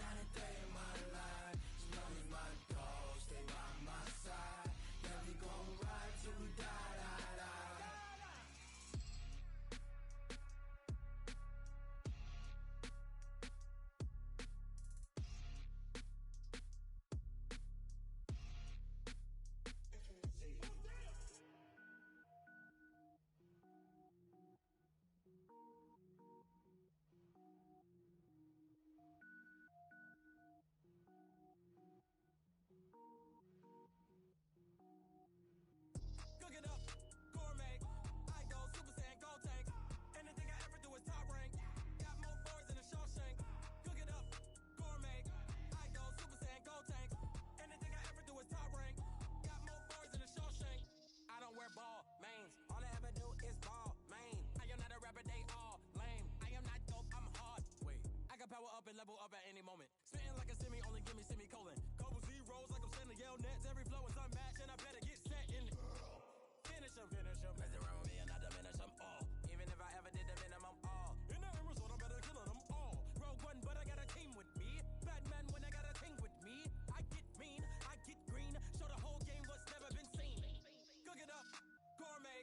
night and day in my life. As long as my dogs stay by my side, yeah, we gon' ride till we die, die, die. Cook it up, gourmet. I go Super Saiyan, gold tank. Anything I ever do is top rank. Got more boards than a Shawshank. Cook it up, gourmet. I go Super Saiyan, gold tank. Anything I ever do is top rank. Got more boards than a Shawshank. I don't wear ball mains. All I ever do is ball main. I am not a rapper, they all lame. I am not dope, I'm hard. Wait, I can power up and level up at any moment. Spitting like a semi, only give me semicolon. Couple zeros like I'm sending yell nets. Every flow is unmatched and I better get set in it. Finish them. Mess around with me and I diminish them all. Even if I ever did the minimum, all. In the end result, I'm better killing them all. Rogue One, but I got a team with me. Batman when I got a team with me. I get mean, I get green. Show the whole game what's never been seen. Cook it up, gourmet.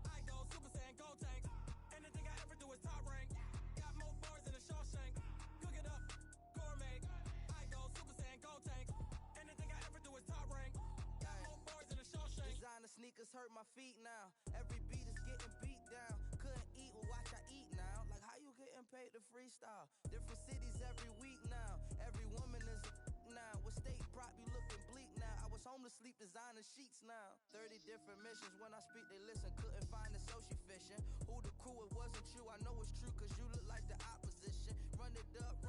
I go Super Saiyan, gold tank. Anything I ever do is top rank. Got more bars than a Shawshank. Cook it up, gourmet. I go Super Saiyan, gold tank. Anything I ever do is top rank. Got more bars than a Shawshank. Designer sneakers hurt my feet now. Every beat is getting beat down. Couldn't eat, well watch I eat now. Like how you getting paid to freestyle? Different cities every week now. Every woman is a now. With state prop, you looking bleak now. I was homeless, sleep designer sheets now. 30 different missions. When I speak, they listen. Couldn't find the social fishing. Who the crew? It wasn't you. I know it's true, cause you look like the opposition. Run it up.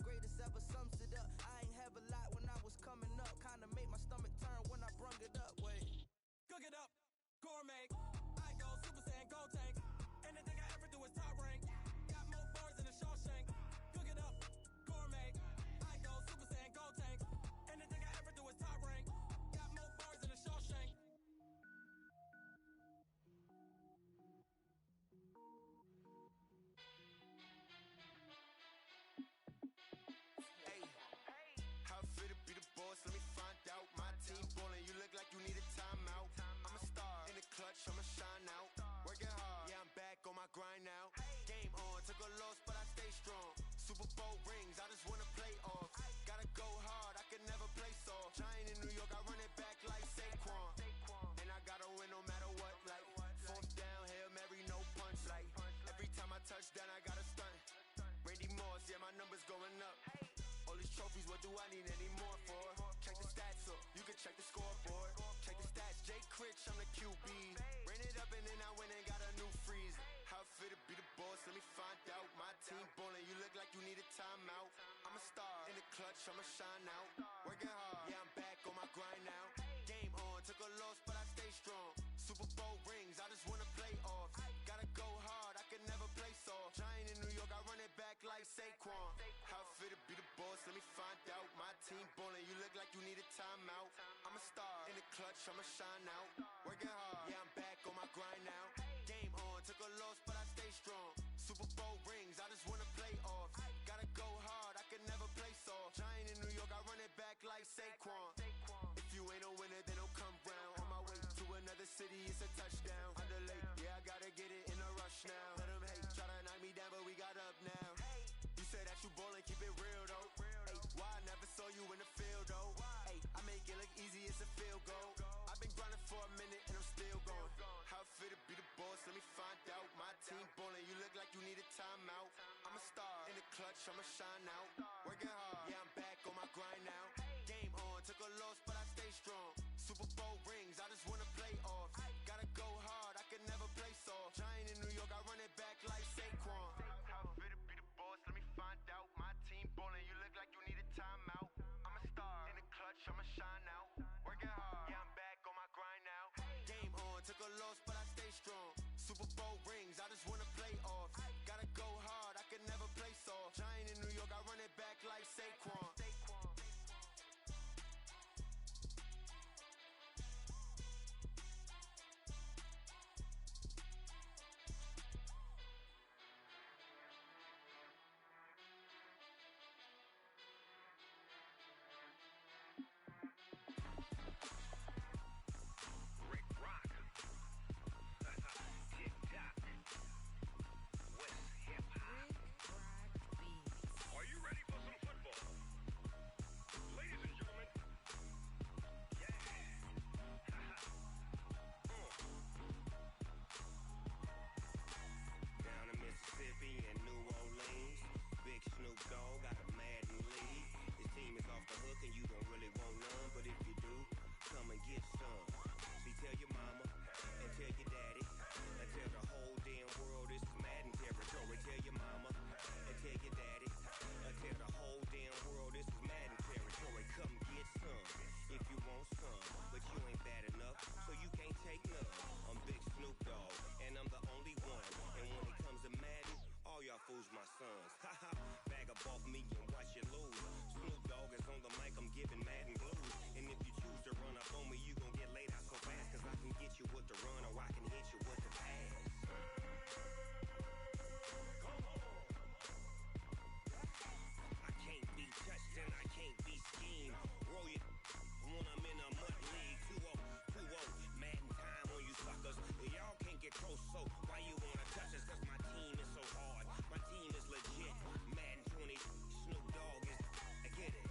Greatest ever sums it up. I ain't have a lot when I was coming up. Kinda made my stomach turn when I brung it up. Wait. Cook it up, gourmet. I go Super Saiyan, gold tank. Anything I ever do is top rank. Got more bars than a Shawshank. Cook it up, gourmet. I go Super Saiyan, gold tank. Anything I ever do is top rank. Got more bars than a Shawshank. Hey, how I feel to be the boss? Let me find out. My team ballin', you look like you need a timeout. I'm a star in the clutch, I'ma shine out. Working hard, yeah, I'm back on my grind now. Game on, took a loss, but I stay strong. Super Bowl rings, I just wanna play off. Gotta go hard, I can never play soft. Giant in New York, I run it back like Saquon. And I gotta win no matter what, like fourth down, Hail Mary, no punch. Like every time I touch down, I gotta stunt. Randy Moss, yeah, my numbers going up. All these trophies, what do I need any more for? Check the stats up, you can check the scoreboard. Check the stats, Jay Critch, I'm the QB. Ran it up and then I went and got a new freeze. How I feel to be the boss, let me find out. My team ballin', you look like you need a timeout. I'm a star in the clutch, I'ma shine out. Working hard, yeah, I'm back on my grind now. Game on, took a loss, but I stay strong. Super Bowl rings, I just wanna play off. Gotta go hard, I can never play soft. Giant in New York, I run it back like Saquon. How I feel to be the boss, let me find out. My team ballin', you look like you need a timeout. I'm a star in the clutch, I'ma shine out. Working hard, yeah, I'm back on my grind now. Game on, took a loss, but I stay strong. Super Bowl rings, I just wanna play off. Gotta go hard, I can never play soft. Giant in New York, I run it back like Saquon. If you ain't a winner, then don't come round. On my way to another city, it's a touchdown. Underlay, yeah, I gotta get it in a rush now. Let them hate, try to knock me down, but we got up now. You said that you ballin', keep it real though. Ay, why I never saw you in the field though? Ay, I make it look easy, it's a field goal. I've been grinding for a minute and I'm still going. How I feel to be the boss, let me find out. My team ballin', you look like you need a timeout. I'm a star in the clutch, I'ma shine out. Working hard, yeah, I'm back on my grind now. Game on, took a loss, but I stay strong. Super Bowl rings, I just wanna play off. Gotta go hard, I can never play soft. Giant in New York, I run it back like Saquon. How I feel to be the boss, let me find out. My team ballin', you look like you need a timeout. I'm a star in the clutch, I'ma shine out. Working hard, yeah, I'm back on my grind now. Game on, took a loss, but I stay strong. Super Bowl rings, I just wanna play off. Gotta go hard, I can never play soft. Giant in New York, I run it back like Saquon. team is off the hook and you don't really want none, but if you do, come and get some. See, tell your mama and tell your daddy and tell the whole damn world this is Madden territory. Tell your mama and tell your daddy and tell the whole damn world this is Madden territory. Come get some if you want some, but you ain't bad enough, so you can't take none. I'm Big Snoop Dogg, and I'm the only one. And when it comes to Madden, all y'all fools my sons. Haha, bag up off me and watch you lose. Snoop Dogg is on the mic, I'm giving Madden blues. And if you choose to run up on me, you gon' get laid out so fast, cause I can get you with the run or I can hit you with the pass. I can't be touched and I can't be schemed. Roll it when I'm in a mud league. 2-0, 2-0, Madden time on you suckers. Y'all can't get close, so why you wanna touch us? Cause my team is so hard, my team is legit. Madden 20, Snoop Dogg is, I get it.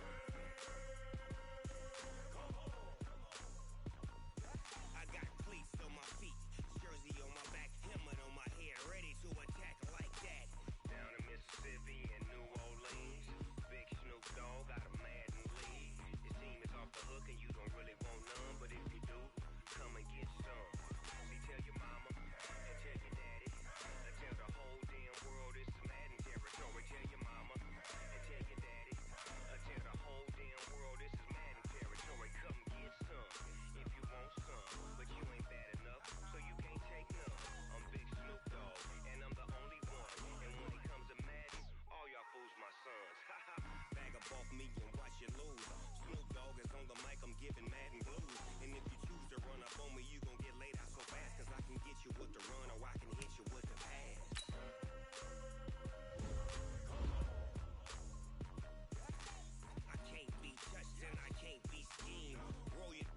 I got cleats on my feet, jersey on my back, helmet on my head, ready to attack like that. Down in Mississippi and New Orleans, Big Snoop Dogg got a Madden league. Your team is off the hook and you don't really want none, but if you do, come and get some. See, tell your mama and tell your daddy and tell the whole damn world this is Madden territory. Tell your mama and tell your daddy and tell the whole damn world this is Madden territory. Come get some if you want some, but you ain't bad enough, so you can't take none. I'm Big Snoop Dogg, and I'm the only one. And when it comes to Madden, all y'all fools my sons. Haha, bag up off me and watch you lose. Snoop Dogg is on the mic, I'm giving Madden blues. And if you choose to run up on me, you gon' get laid out so fast, cause I can get you with the run or I can hit you with the pass. I can't be touched and I can't be schemed. Roll it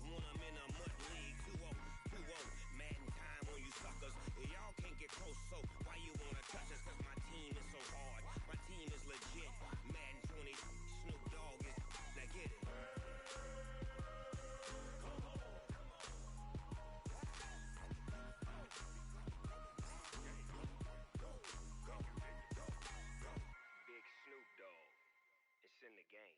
when I'm in a mud league. 2-0, 2-0, Madden time on you suckers. Y'all can't get close, so why you wanna touch us? Cause my team is so hard, my team is legit. Madden 20, Snoop Dogg is, now get it. Big Snoop Dogg, it's in the game.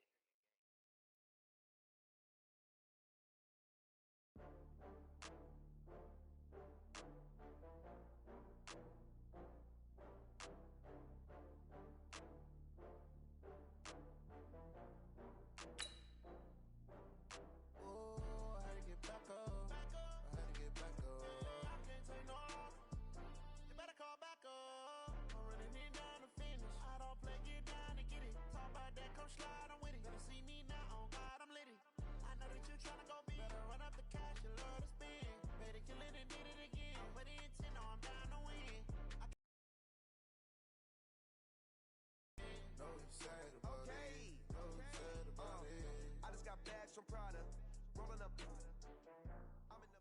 Oh, I had to get back up. I had to get back up. I can't take no off. You better call back up. I'm running it down to finish. I don't play, get down to get it. Talk about that, come slide, I'm with it. Better see me now, on God, I'm lit it. I know that you tryna go big. Better run up the cash, you love to spend. Better kill it and did it again. I'm with the intent, no, I'm down to win. No, he's sad about it. No, he's sad about it. I just got bags from Prada, rolling up. I'm in the.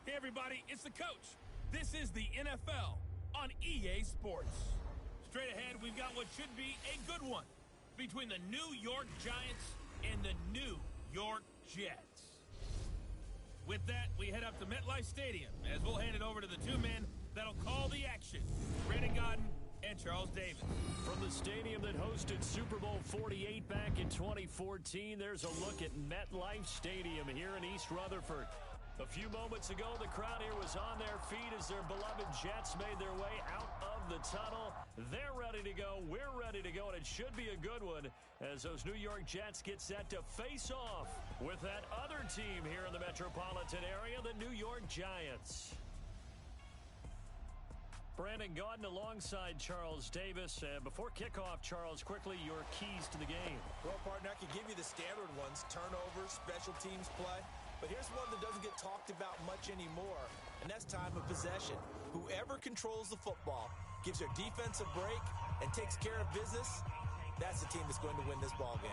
Hey everybody, it's the coach. This is the NFL on EA Sports. Straight ahead, we've got what should be a good one between the New York Giants and the New York Jets. With that, we head up to MetLife Stadium as we'll hand it over to the two men that'll call the action, Brandon Gaudin and Charles Davis. From the stadium that hosted Super Bowl 48 back in 2014, there's a look at MetLife Stadium here in East Rutherford. A few moments ago, the crowd here was on their feet as their beloved Jets made their way out of the tunnel. They're ready to go. We're ready to go, and it should be a good one as those New York Jets get set to face off with that other team here in the metropolitan area, the New York Giants. Brandon Gaudin alongside Charles Davis. Before kickoff, Charles, quickly your keys to the game. Well, partner, I could give you the standard ones, turnovers, special teams play. But here's one that doesn't get talked about much anymore, and that's time of possession. Whoever controls the football, gives their defense a break, and takes care of business, that's the team that's going to win this ball game.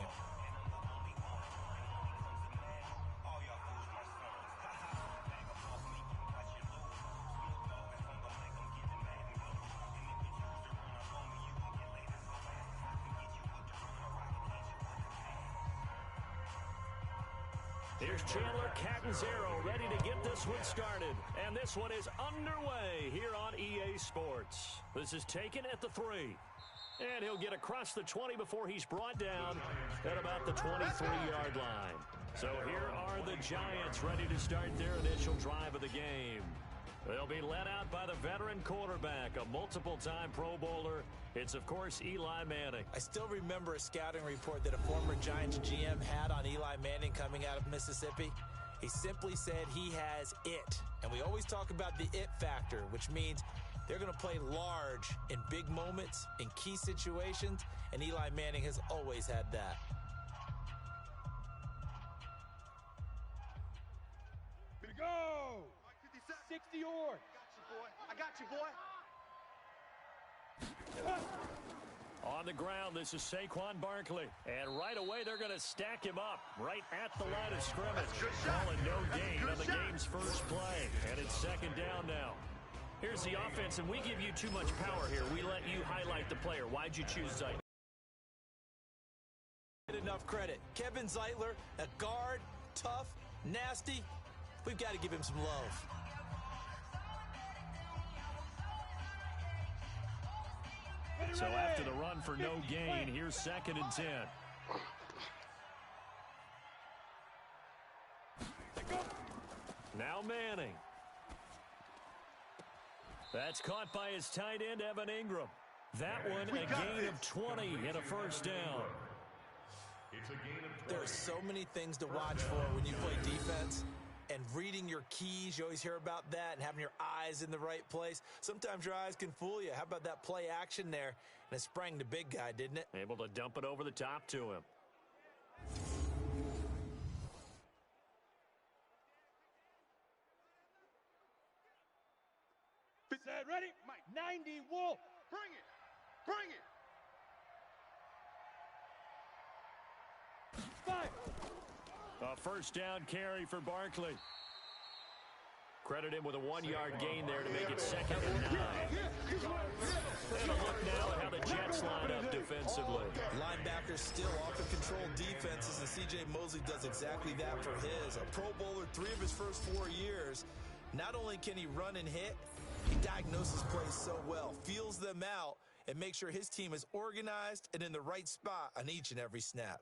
Here's Chandler Catanzaro ready to get this one started. And this one is underway here on EA Sports. This is taken at the 3. And he'll get across the 20 before he's brought down at about the 23-yard line. So here are the Giants ready to start their initial drive of the game. They'll be led out by the veteran quarterback, a multiple-time Pro Bowler. It's, of course, Eli Manning. I still remember a scouting report that a former Giants GM had on Eli Manning coming out of Mississippi. He simply said he has it. And we always talk about the it factor, which means they're going to play large in big moments, in key situations, and Eli Manning has always had that. Go! 60 yard. I got you, boy. On the ground, this is Saquon Barkley. And right away, they're going to stack him up right at the line of scrimmage. Calling no gain on the game's first play. And it's second down now. Here's the offense, and we give you too much power here. We let you highlight the player. Why'd you choose Zeitler? Enough credit. Kevin Zeitler, a guard, tough, nasty. We've got to give him some love. So after the run for no gain, here's second and 10. Now Manning. That's caught by his tight end, Evan Ingram. That one, a gain of 20 and a first down. There are so many things to watch for when you play defense. And reading your keys, you always hear about that, and having your eyes in the right place. Sometimes your eyes can fool you. How about that play action there? And it sprang the big guy, didn't it? Able to dump it over the top to him. Set, ready? 90, Wolf. Bring it. Bring it. Fire. A first down carry for Barkley. Credit him with a 1-yard gain there to make it second and 9. And a look now at how the Jets line up defensively. Linebackers still often control defenses, and C.J. Mosley does exactly that for his. A Pro Bowler 3 of his first 4 years. Not only can he run and hit, he diagnoses plays so well, feels them out, and makes sure his team is organized and in the right spot on each and every snap.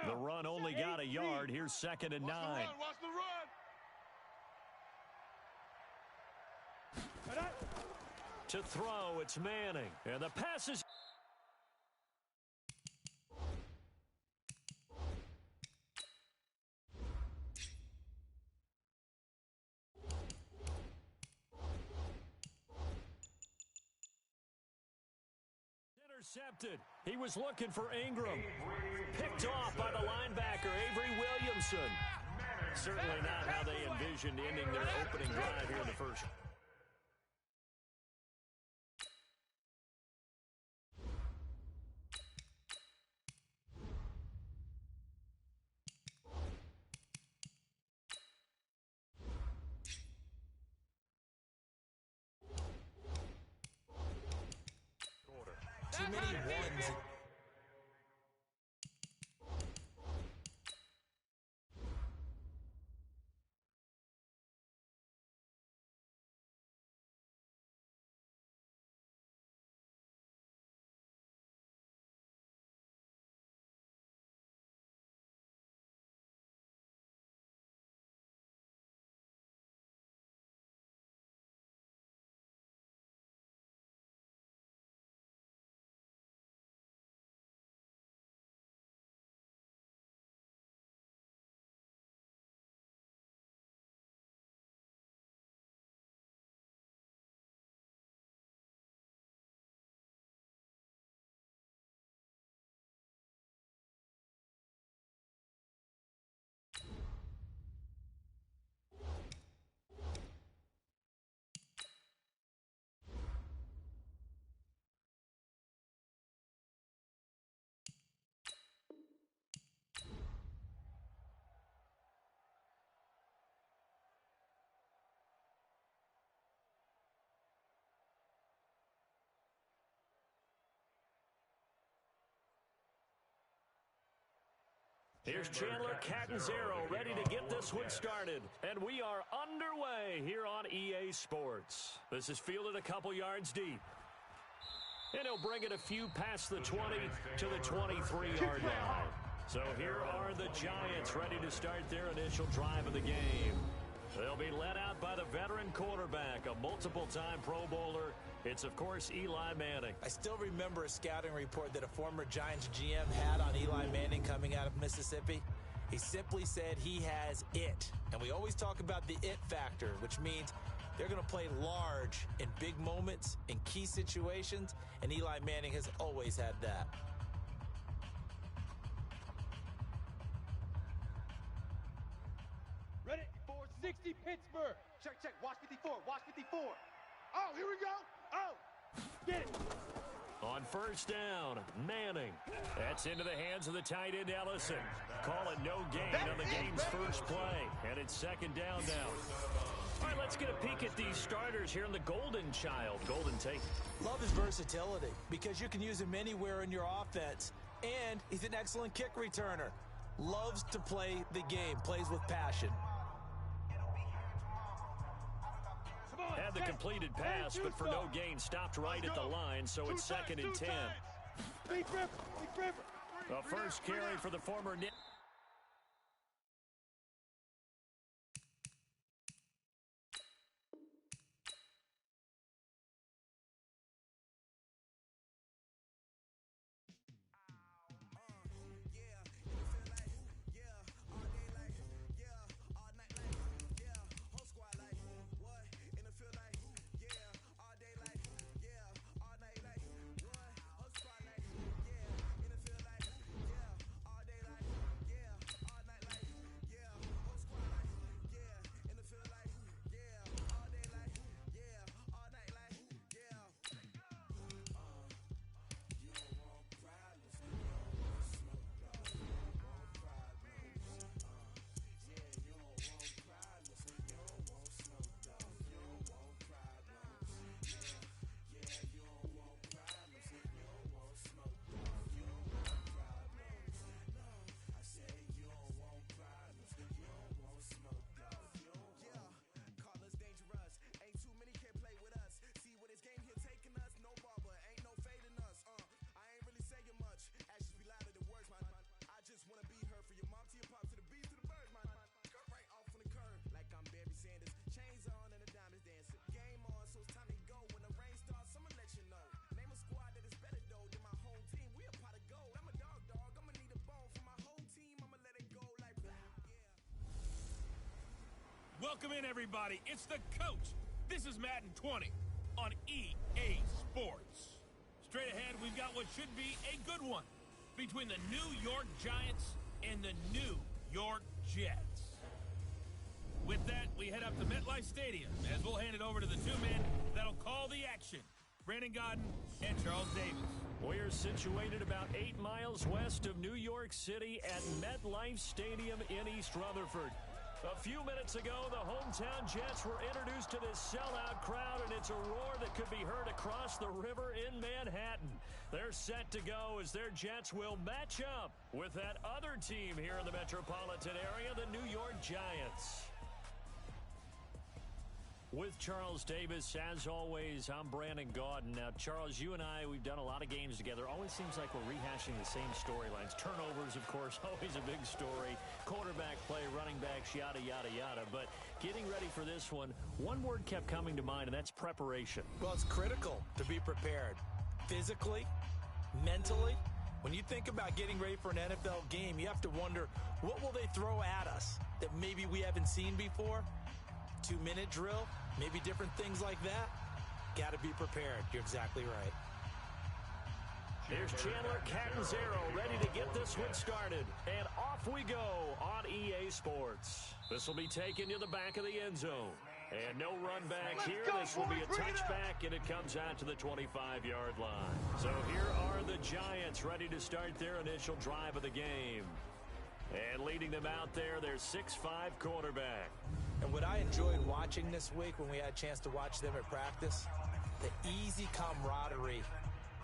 The run only got a yard. Here's second and 9. Watch the run. To throw, it's Manning. And the pass is... intercepted. He was looking for Ingram. Picked off by the linebacker, Avery Williamson. Certainly not how they envisioned ending their opening drive here in the first. Too many ones. Here's Chandler Catanzaro ready to get this one started. And we are underway here on EA Sports. This is fielded a couple yards deep. And he'll bring it a few past the 20 to the 23-yard line. So here are the Giants ready to start their initial drive of the game. They'll be led out by the veteran quarterback, a multiple-time Pro Bowler. It's, of course, Eli Manning. I still remember a scouting report that a former Giants GM had on Eli Manning coming out of Mississippi. He simply said he has it. And we always talk about the it factor, which means they're going to play large in big moments, in key situations, and Eli Manning has always had that. Ready? 460 Pittsburgh. Check, check. Watch 54. Watch 54. Oh, here we go. Oh, get it. On first down, Manning. That's into the hands of the tight end, Ellison. Call it no gain on the game's first play. And it's second down now. All right, let's get a peek at these starters here in the Golden Child. Golden take. Love his versatility because you can use him anywhere in your offense. And he's an excellent kick returner. Loves to play the game. Plays with passion. Had the completed pass, but for no gain, stopped right at the line, so it's second and 10. The first carry for the former Nick. Welcome in, everybody. It's the coach. This is Madden 20 on EA Sports. Straight ahead, we've got what should be a good one between the New York Giants and the New York Jets. With that, we head up to MetLife Stadium as we'll hand it over to the two men that'll call the action, Brandon Gaudin and Charles Davis. We're situated about 8 miles west of New York City at MetLife Stadium in East Rutherford. A few minutes ago, the hometown Jets were introduced to this sellout crowd, and it's a roar that could be heard across the river in Manhattan. They're set to go as their Jets will match up with that other team here in the metropolitan area, the New York Giants. With Charles Davis, as always, I'm Brandon Gaudin. Now, Charles, you and I, we've done a lot of games together. Always seems like we're rehashing the same storylines. Turnovers, of course, always a big story. Quarterback play, running backs, yada, yada, yada. But getting ready for this one word kept coming to mind, and that's preparation. Well, it's critical to be prepared. Physically, mentally. When you think about getting ready for an NFL game, you have to wonder, what will they throw at us that maybe we haven't seen before? 2-minute drill, maybe different things like that. Got to be prepared. You're exactly right. Here's Chandler Catanzaro ready to get this one started. And off we go on EA Sports. This will be taken to the back of the end zone. And no run back here. This will be a touchback, and it comes out to the 25-yard line. So here are the Giants ready to start their initial drive of the game. And leading them out there, their 6'5" quarterback. And what I enjoyed watching this week when we had a chance to watch them at practice, the easy camaraderie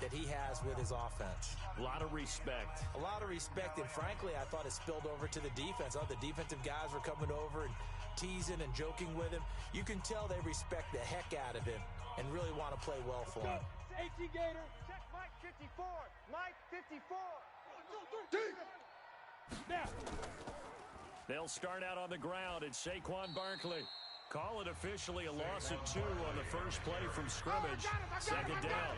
that he has with his offense. A lot of respect. A lot of respect, and frankly, I thought it spilled over to the defense. The defensive guys were coming over and teasing and joking with him. You can tell they respect the heck out of him and really want to play well for him. 18 Gator. Check Mike 54. Mike 54. 1, 2, 3. Now. They'll start out on the ground at Saquon Barkley. Call it officially a loss of 2 on the first play from scrimmage. Second down.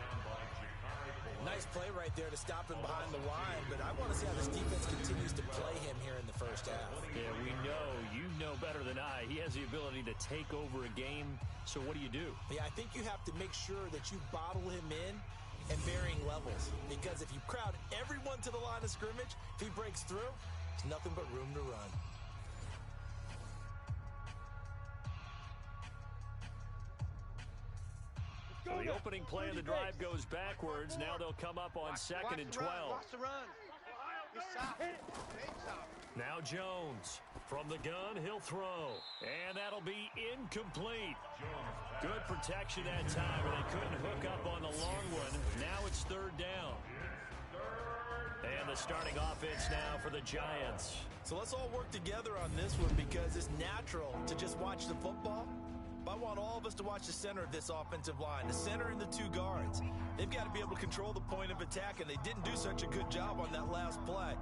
Nice play right there to stop him behind the line, but I want to see how this defense continues to play him here in the first half. Yeah, we know. You know better than I. He has the ability to take over a game, so what do you do? Yeah, I think you have to make sure that you bottle him in at varying levels, because if you crowd everyone to the line of scrimmage, if he breaks through, there's nothing but room to run. So the opening play of the drive goes backwards. Now they'll come up on 2nd and 12. Watch the run. Now Jones. From the gun, he'll throw. And that'll be incomplete. Good protection that time, but they couldn't hook up on the long one. Now it's 3rd down. And the starting offense now for the Giants. So let's all work together on this one, because it's natural to just watch the football. But I want all of us to watch the center of this offensive line, the center and the 2 guards. They've got to be able to control the point of attack, and they didn't do such a good job on that last play.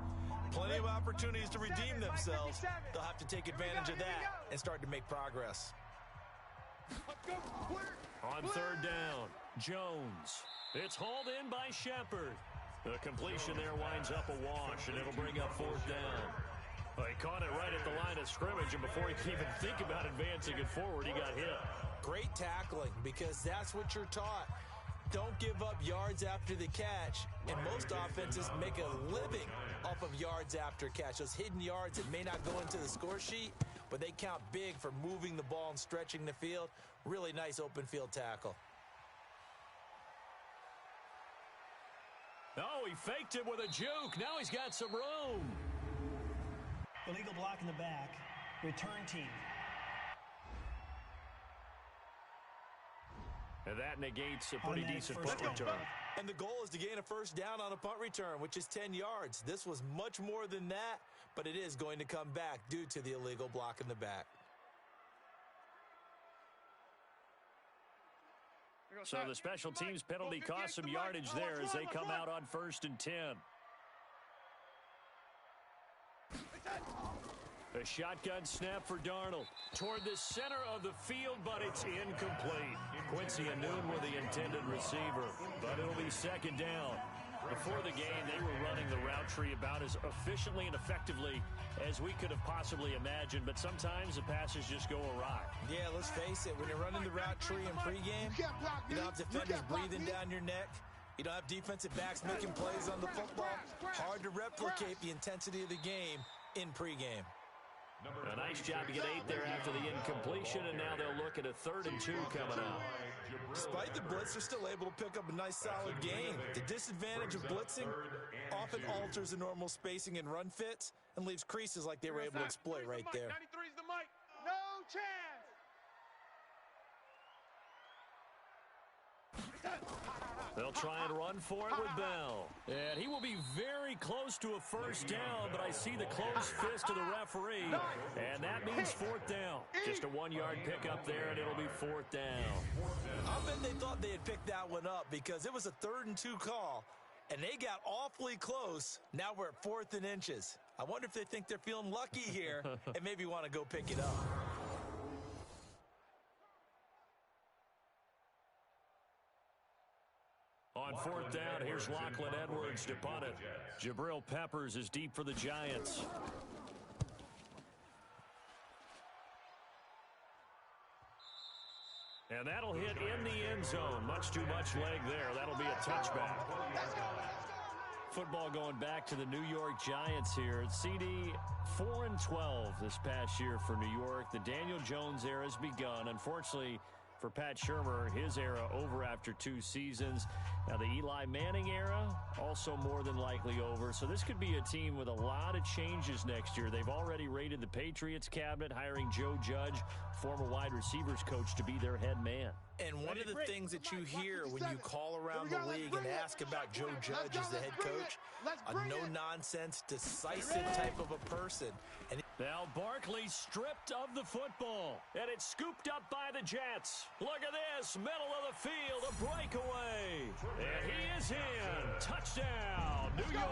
Plenty of opportunities to redeem themselves. They'll have to take advantage of that and start to make progress. On 3rd down, Jones. It's hauled in by Shepard. The completion there winds up a wash, and it'll bring up 4th down. Well, he caught it right at the line of scrimmage, and before he could even think about advancing it forward, he got hit. Great tackling, because that's what you're taught. Don't give up yards after the catch, and most offenses make a living off of yards after catch. Those hidden yards that may not go into the score sheet, but they count big for moving the ball and stretching the field. Really nice open field tackle. Oh, he faked it with a juke. Now he's got some room. Illegal block in the back. Return team. And that negates a pretty decent punt return. And the goal is to gain a first down on a punt return, which is 10 yards. This was much more than that, but it is going to come back due to the illegal block in the back. So the special teams penalty cost some yardage there as they come out on 1st and 10. A shotgun snap for Darnold toward the center of the field, but it's incomplete. Quincy Anoon with the intended receiver, but it'll be 2nd down. Before the game, they were running the route tree about as efficiently and effectively as we could have possibly imagined, but sometimes the passes just go awry. Yeah, let's face it, when you're running the route tree in pregame, you don't have defenders breathing down your neck. You don't have defensive backs making plays on the football. Hard to replicate the intensity of the game in pregame. A nice job to get 8 there after the incompletion, and now they'll look at a 3rd and 2 coming up. Despite the blitz, they're still able to pick up a nice, solid game. The disadvantage of blitzing often alters the normal spacing and run fits and leaves creases like they were able to exploit right there. 93 is the mic. No chance. They'll try and run for it with Bell. And he will be very close to a first down, but I see the closed fist of the referee. And that means 4th down. Just a 1-yard pickup there, and it'll be 4th down. I bet they thought they had picked that one up because it was a 3rd and 2 call, and they got awfully close. Now we're at 4th and inches. I wonder if they think they're feeling lucky here and maybe want to go pick it up. On 4th down, here's Lachlan Edwards to punt it. Jabril Peppers is deep for the Giants. And that'll hit in the end zone. Much too much leg there. That'll be a touchback. Football going back to the New York Giants here. CD 4-12 this past year for New York. The Daniel Jones era has begun. Unfortunately, for Pat Shurmur, his era over after 2 seasons. Now the Eli Manning era also more than likely over. So this could be a team with a lot of changes next year. They've already raided the Patriots cabinet, hiring Joe Judge, former wide receivers coach, to be their head man. And And one of the things that you hear when you call around the league and ask about Joe Judge as the head coach, a no-nonsense, decisive type of a person. And now Barkley stripped of the football, and it's scooped up by the Jets. Look at this, middle of the field, a breakaway. And he is in. Touchdown, New York.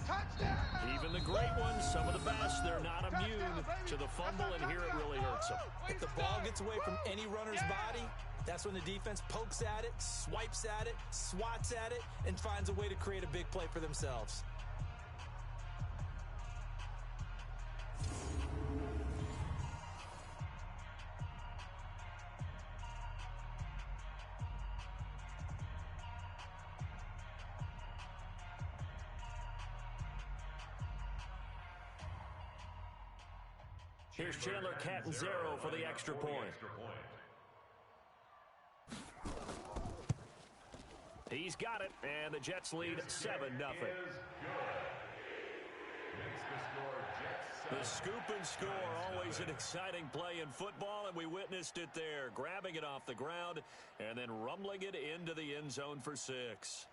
Touchdown! Even the great ones, some of the best, they're not immune to the fumble, and here it really hurts them. If the ball gets away from any runner's body, that's when the defense pokes at it, swipes at it, swats at it, and finds a way to create a big play for themselves. Here's Chandler Catanzaro for the extra point. He's got it, and the Jets lead 7-0. The scoop and score, always an exciting play in football, and we witnessed it there, grabbing it off the ground and then rumbling it into the end zone for 6.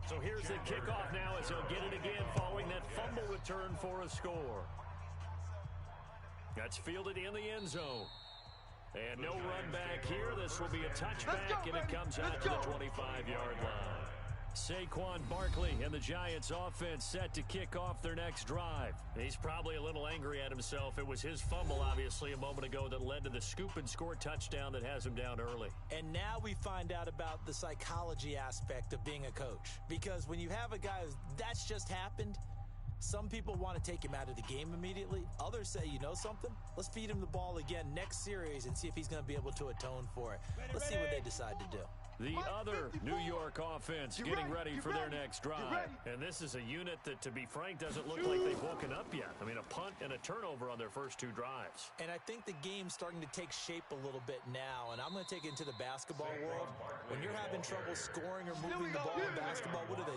So here's the kickoff now as he'll get it again following that fumble return for a score. That's fielded in the end zone. And no run back here. This will be a touchback, and it comes out to the 25-yard line. Saquon Barkley and the Giants offense set to kick off their next drive. He's probably a little angry at himself. It was his fumble, obviously, a moment ago that led to the scoop and score touchdown that has him down early. And now we find out about the psychology aspect of being a coach. Because when you have a guy that's just happened, some people want to take him out of the game immediately. Others say, you know something? Let's feed him the ball again next series and see if he's going to be able to atone for it. Let's see what they decide to do. The other New York offense getting ready for their next drive. And this is a unit that, to be frank, doesn't look like they've woken up yet. I mean, a punt and a turnover on their first 2 drives. And I think the game's starting to take shape a little bit now. And I'm going to take it into the basketball world. When you're having trouble scoring or moving the ball in basketball, what do?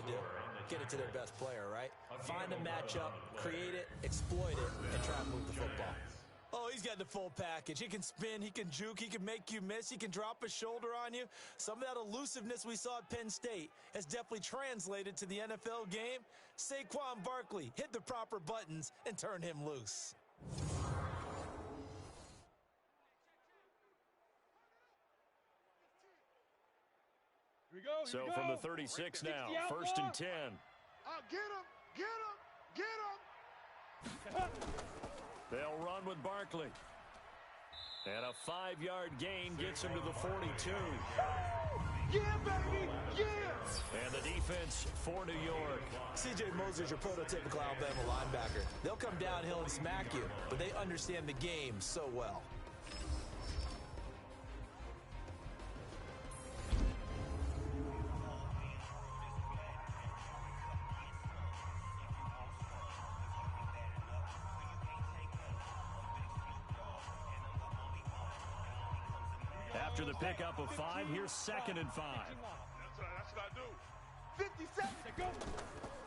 Get it to their best player, right? Find a matchup, create it, exploit it, and try and move the football. Oh, he's got the full package. He can spin, he can juke, he can make you miss, he can drop a shoulder on you. Some of that elusiveness we saw at Penn State has definitely translated to the NFL game. Saquon Barkley hit the proper buttons and turn him loose. So from the 36 now, 1st and 10. Get him! They'll run with Barkley. And a 5-yard gain gets him to the 42. Yeah, baby! Yeah! And the defense for New York. C.J. Mosley's your prototypical Alabama linebacker. They'll come downhill and smack you, but they understand the game so well. After the pickup of 5, here's 2nd and 5. That's what I do. 50 seconds to go.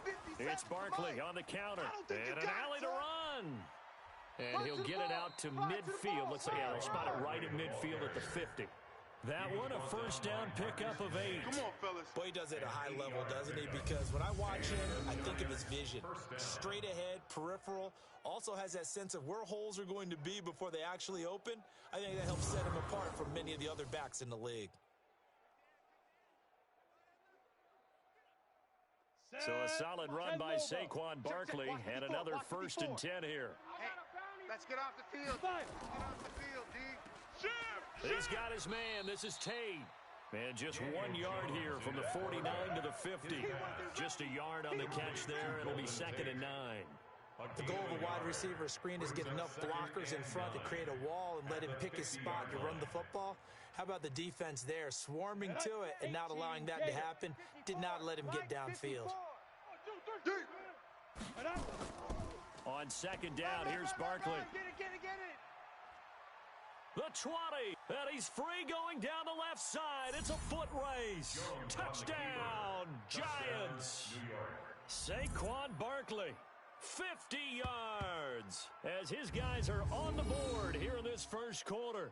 50 seconds. It's Barkley on the counter. And an alley to run. And he'll get it out to midfield. Looks like they'll spot it right at midfield at the 50. That one, a first down pickup of 8. Come on, fellas. Boy, he does it at a high level, doesn't he? Because when I watch him, I think of his vision. Straight ahead, peripheral. Also has that sense of where holes are going to be before they actually open. I think that helps set him apart from many of the other backs in the league. So a solid run by Saquon Barkley and another 1st and 10 here. Hey, let's get off the field. Get off the field, D. He's got his man. This is Tate. And just 1 yard here from the 49 to the 50. Just a yard on the catch there. It'll be 2nd and 9. The goal of a wide receiver screen is get enough blockers in front to create a wall and let him pick his spot to run the football. How about the defense there, swarming to it and not allowing that to happen? Did not let him get downfield. On second down, here's Barkley. The 20, and he's free going down the left side. It's a foot race. Touchdown, Giants. Saquon Barkley, 50 yards, as his guys are on the board here in this first quarter.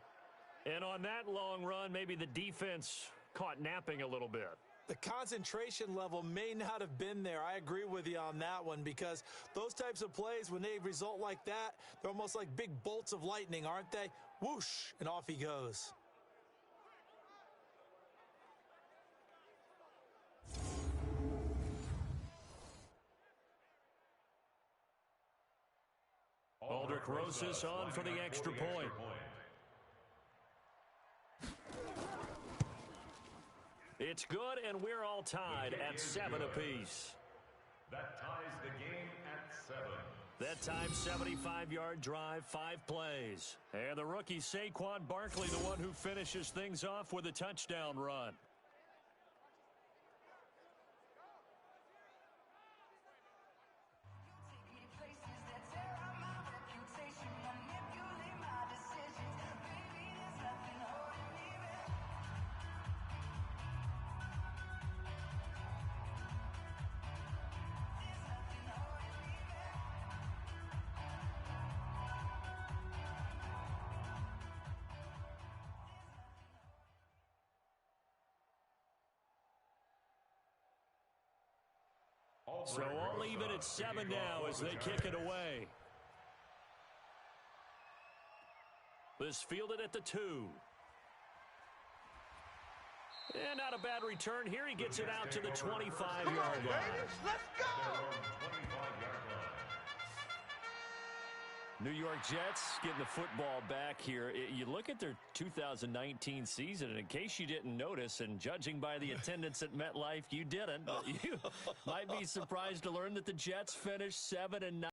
And on that long run, maybe the defense caught napping a little bit. The concentration level may not have been there. I agree with you on that one, because those types of plays, when they result like that, they're almost like big bolts of lightning, aren't they? Whoosh, and off he goes. Aldrich Rosas on for the extra point. It's good, and we're all tied at 7 apiece. That ties the game at 7. That time, 75-yard drive, 5 plays. And the rookie Saquon Barkley, the one who finishes things off with a touchdown run. So all even at 7 now as they kick it away. This fielded at the 2. And not a bad return here. He gets it out to the 25-yard line. Let's go! New York Jets getting the football back here. You look at their 2019 season, and in case you didn't notice, and judging by the attendance at MetLife, you didn't, but you might be surprised to learn that the Jets finished 7-9.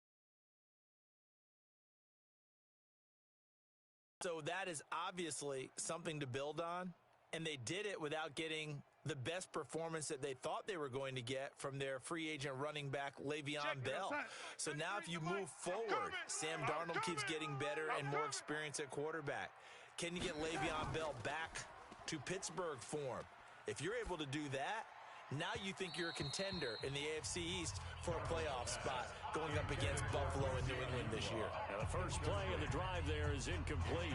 So that is obviously something to build on, and they did it without getting the best performance that they thought they were going to get from their free agent running back Le'Veon Bell. So now if you move forward, Sam Darnold keeps getting better and more experience at quarterback. Can you get Le'Veon Bell back to Pittsburgh form? If you're able to do that, now you think you're a contender in the AFC East for a playoff spot going up against Buffalo and New England this year. Now the first play of the drive there is incomplete.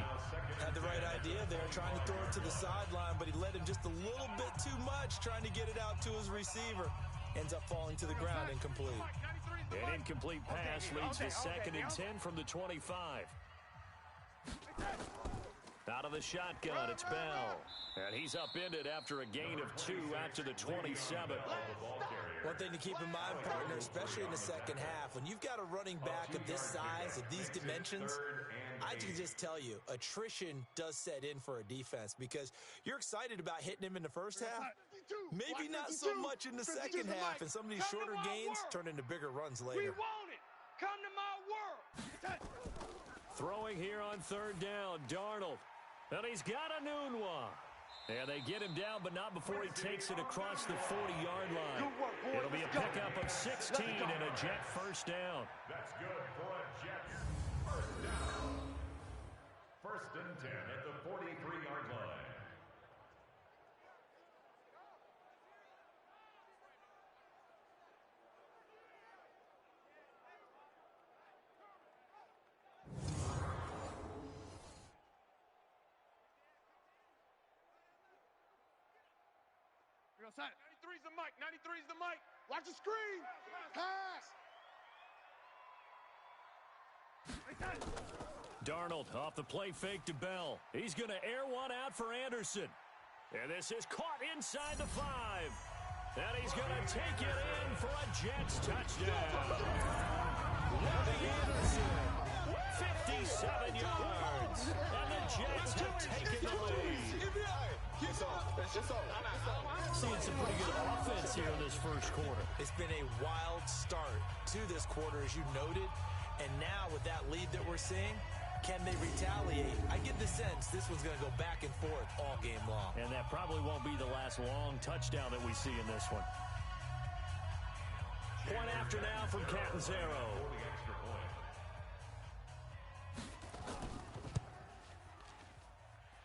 Had the right idea there, trying to throw it to the sideline, but he led him just a little bit too much, trying to get it out to his receiver. Ends up falling to the ground incomplete. An incomplete pass leads to 2nd and 10 from the 25. Out of the shotgun, it's Bell. And he's upended after a gain of 2 after the 27. One thing to keep in mind, partner, especially in the second half, when you've got a running back of this size, of these dimensions, I can just tell you, attrition does set in for a defense, because you're excited about hitting him in the first half. Maybe not so much in the second half, and some of these shorter gains turn into bigger runs later. We want it. Come to my world. Throwing here on 3rd down, Darnold. And he's got a noon one. And they get him down, but not before he takes it across the 40-yard line. It'll be a pickup of 16 and a Jet first down. That's good for a Jets first down. 1st and 10 at the 43-yard line. You're outside. 93's the mic. 93's the mic. Watch the screen. Pass. Darnold off the play fake to Bell. He's going to air one out for Anderson. And this is caught inside the 5. And he's going to take it in for a Jets touchdown. Anderson, 57 yards. And the Jets have taken the lead. Seeing some pretty good offense here in this first quarter. It's been a wild start to this quarter, as you noted. And now with that lead that we're seeing, can they retaliate? I get the sense this one's going to go back and forth all game long. And that probably won't be the last long touchdown that we see in this one. Point after now from Catanzaro.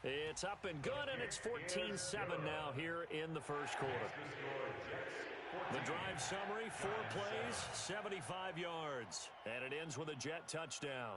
It's up and good, and it's 14-7 now here in the first quarter. The drive summary, 4 plays, 75 yards. And it ends with a Jet touchdown.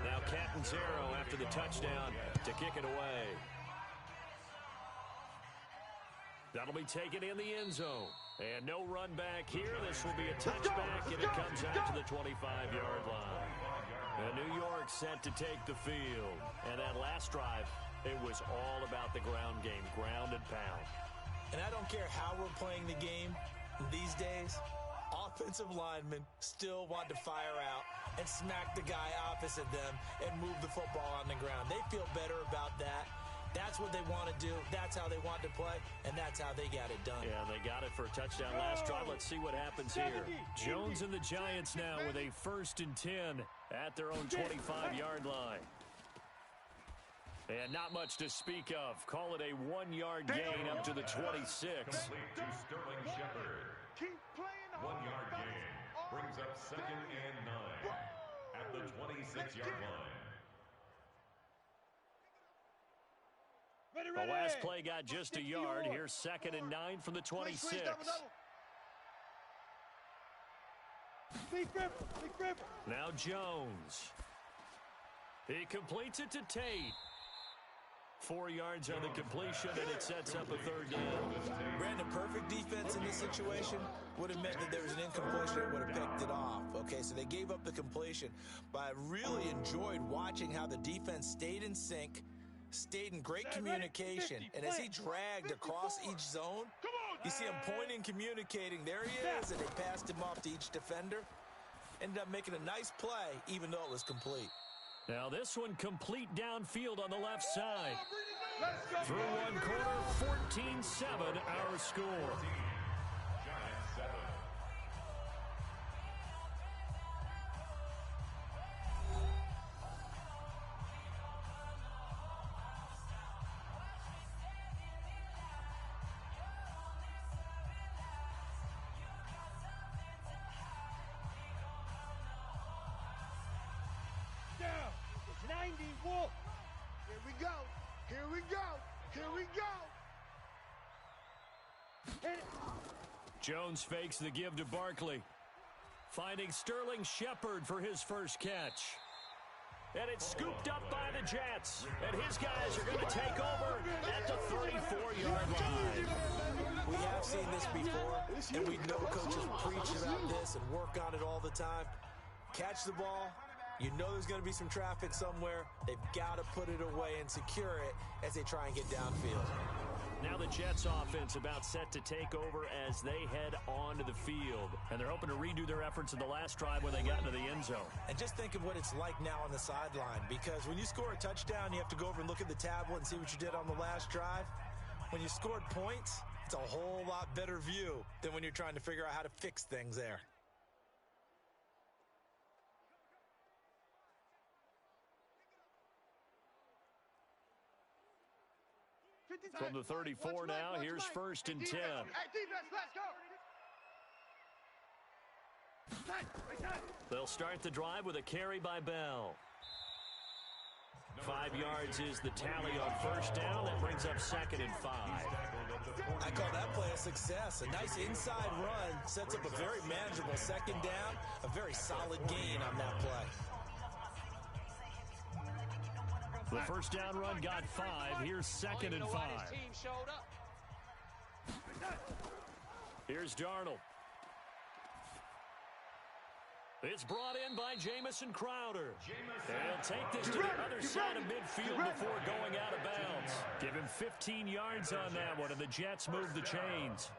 Now Catanzaro after the touchdown to kick it away. That'll be taken in the end zone. And no run back here. This will be a touchback, and it comes out to the 25-yard line. And New York set to take the field. And that last drive, it was all about the ground game, ground and pound. And I don't care how we're playing the game these days, offensive linemen still want to fire out and smack the guy opposite them and move the football on the ground. They feel better about that. That's what they want to do. That's how they want to play, and that's how they got it done. Yeah, they got it for a touchdown last drive. Let's see what happens here. Jones and the Giants now with a 1st and 10 at their own 25-yard line. And not much to speak of. Call it a 1-yard gain up to the 26. Complete to Sterling Shepard. 1-yard gain brings up 2nd and 9 at the 26-yard line. The last play got just a yard. Here's 2nd and 9 from the 26. Now Jones. He completes it to Tate. 4 yards on the completion, and it sets up a 3rd down. Brandon, perfect defense in this situation would have meant that there was an incompletion that would have picked it off. Okay, so they gave up the completion, but I really enjoyed watching how the defense stayed in sync, stayed in great communication, and as he dragged across each zone, you see him pointing, communicating. There he is, and they passed him off to each defender. Ended up making a nice play, even though it was complete. Now this one complete downfield on the left side. Through one quarter, 14-7 our score. Giants 7. It's 90 Wolf. Here we go. Here we go. Here we go. Hit it. Jones fakes the give to Barkley. Finding Sterling Shepard for his first catch. And it's scooped up by the Jets. And his guys are going to take over at the 34-yard line. We have seen this before, and we know coaches preach about this and work on it all the time. Catch the ball. You know there's going to be some traffic somewhere. They've got to put it away and secure it as they try and get downfield. Now the Jets offense about set to take over as they head onto the field. And they're hoping to redo their efforts in the last drive when they got into the end zone. And just think of what it's like now on the sideline, because when you score a touchdown, you have to go over and look at the tablet and see what you did on the last drive. When you scored points, it's a whole lot better view than when you're trying to figure out how to fix things there. From the 34 now, here's 1st and 10. Hey, defense, let's go. They'll start the drive with a carry by Bell. 5 yards is the tally on 1st down. That brings up 2nd and 5. I call that play a success. A nice inside run sets up a very manageable 2nd down. A very solid gain on that play. The 1st down run got 5. Here's 2nd and 5. Here's Darnold. It's brought in by Jamison Crowder. And he'll take this to the other side of midfield before going out of bounds. Give him 15 yards on that one, and the Jets move the chains.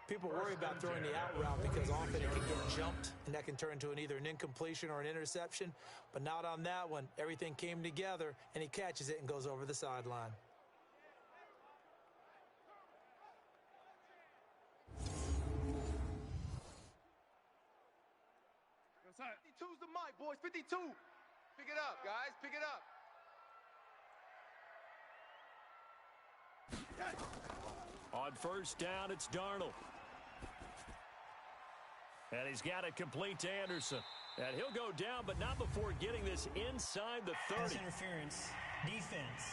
People worry about throwing the out route because often it can get jumped, and that can turn into either an incompletion or an interception. But not on that one. Everything came together, and he catches it and goes over the sideline. Outside. 52's the mic, boys. 52. Pick it up, guys. Pick it up. On first down, it's Darnold. And he's got it complete to Anderson. And he'll go down, but not before getting this inside the 30. Pass interference. Defense.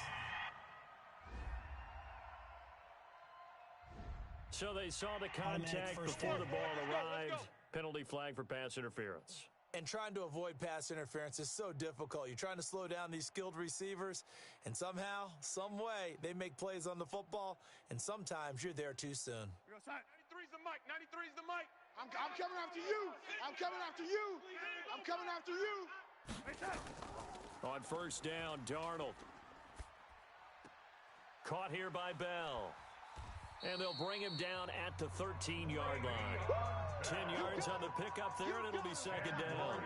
So they saw the contact before the ball arrived. Penalty flag for pass interference. And trying to avoid pass interference is so difficult. You're trying to slow down these skilled receivers, and somehow, some way, they make plays on the football, and sometimes you're there too soon. 93's the mic. 93's the mic. I'm coming after you. I'm coming after you. I'm coming after you. On first down, Darnold. Caught here by Bell. And they'll bring him down at the 13-yard line. 10 yards on the pickup there, and it'll be second down.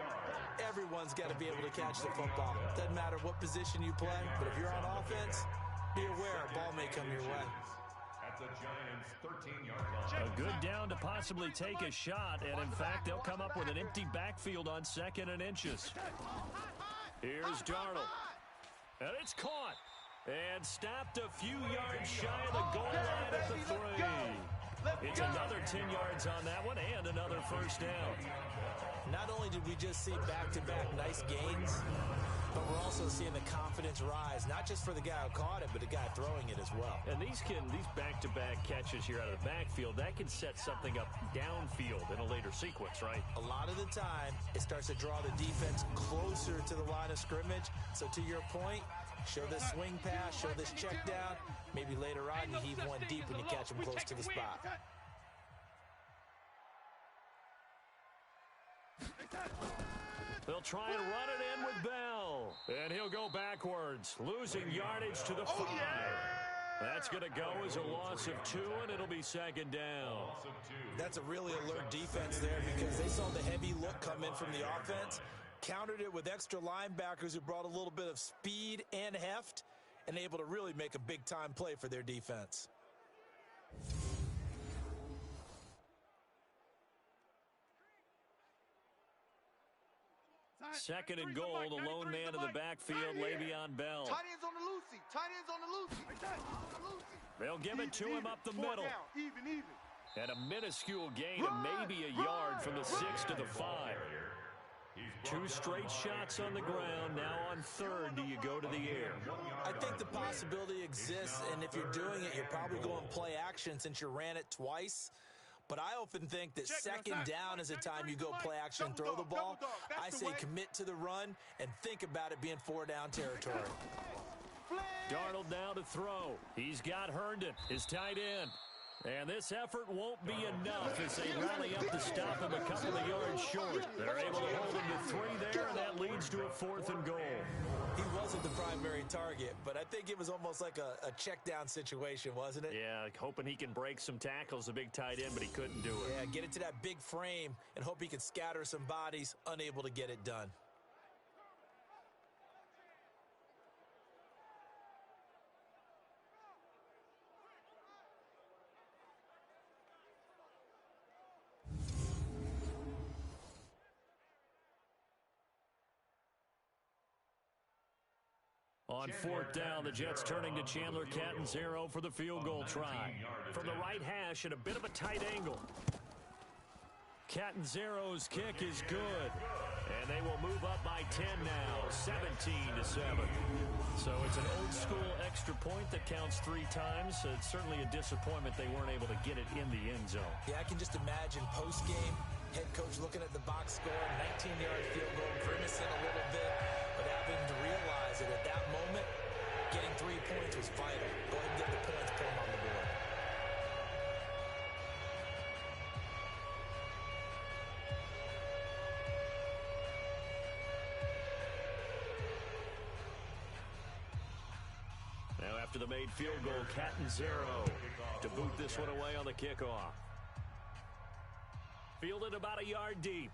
Everyone's got to be able to catch the football. Doesn't matter what position you play, but if you're on offense, be aware a ball may come your way. At the Giants' 13-yard line. A good down to possibly take a shot, and in fact, they'll come up with an empty backfield on 2nd and inches. Here's Darnold. And it's caught. And stopped a few yards shy of the goal line at the 3. It's another 10 yards on that one and another first down. Not only did we just see back-to-back nice gains, but we're also seeing the confidence rise, not just for the guy who caught it, but the guy throwing it as well. And these back-to-back catches here out of the backfield, that can set something up downfield in a later sequence, right? A lot of the time, it starts to draw the defense closer to the line of scrimmage. So to your point, show this swing pass, show this check down. Maybe later on you heave one deep when you catch him close to the spot. They'll try and run it in with Bell. And he'll go backwards, losing yardage to the 5. That's going to go as a loss of 2, and it'll be second down. That's a really alert defense there because they saw the heavy look come in from the offense, countered it with extra linebackers who brought a little bit of speed and heft, and able to really make a big-time play for their defense. Second and goal, the lone man in the backfield, Le'Veon Bell. Tight ends on the loosey. Tight ends on the loosey. They'll give it to him up the middle. Even. And a minuscule gain of maybe a yard from the 6 to the 5. 2 straight shots on the ground. Now on 3rd, do you go to the air? I think the possibility exists, and if you're doing it, you're probably going play action since you ran it twice. But I often think that second down is a time you go play action and throw the ball. I say commit to the run and think about it being 4-down territory. Darnold now to throw. He's got Herndon, his tight end. And this effort won't be enough as they rally up to stop him a couple of yards short. They're able to hold him to 3 there, and that leads to a 4th and goal. He wasn't the primary target, but I think it was almost like a check-down situation, wasn't it? Yeah, hoping he can break some tackles, a big tight end, but he couldn't do it. Yeah, get it to that big frame and hope he can scatter some bodies, unable to get it done. On 4th down, the Jets turning to Chandler Catanzaro for the field goal try. From the right hash at a bit of a tight angle. Catanzaro's kick is good. And they will move up by 10 now, 17-7. So it's an old-school extra point that counts 3 times. So it's certainly a disappointment they weren't able to get it in the end zone. Yeah, I can just imagine post-game, head coach looking at the box score, 19-yard field goal, grimacing a little bit, but having to realize that at that moment, getting 3 points was vital. Go ahead and get the points, put them on the board. after the made field goal. Catanzaro to boot this one away on the kickoff. Fielded about a yard deep.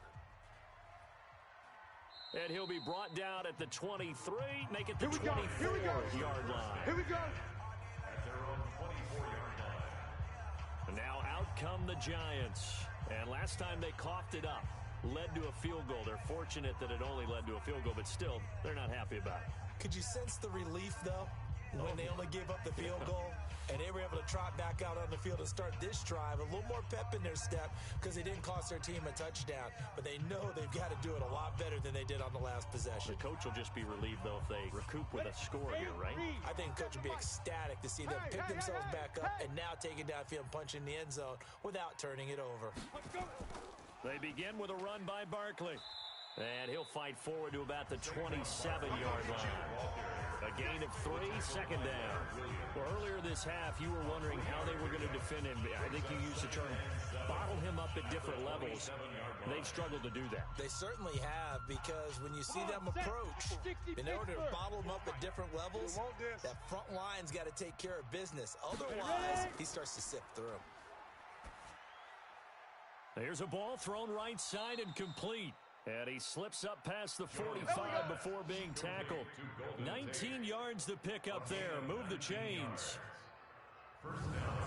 And he'll be brought down at the 23, make it the 24-yard line. Here we go. At their own 24-yard line. And now out come the Giants. And last time they coughed it up, led to a field goal. They're fortunate that it only led to a field goal, but still, they're not happy about it. Could you sense the relief, though, when they only gave up the field goal? And they were able to trot back out on the field and start this drive. A little more pep in their step because they didn't cost their team a touchdown. But they know they've got to do it a lot better than they did on the last possession. The coach will just be relieved, though, if they recoup with a score here, right? I think the coach will be ecstatic to see them pick themselves back up and now take it downfield and punch in the end zone without turning it over. They begin with a run by Barkley. And he'll fight forward to about the 27-yard line. A gain of 3, second down. Well, earlier this half, you were wondering how they were going to defend him. I think you used the term bottle him up at different levels. They've struggled to do that. They certainly have, because when you see them approach, in order to bottle them up at different levels, that front line's got to take care of business. Otherwise, he starts to sift through. There's a ball thrown right side and complete. And he slips up past the 45 before being tackled. 19 yards to pick up there. Move the chains. First down.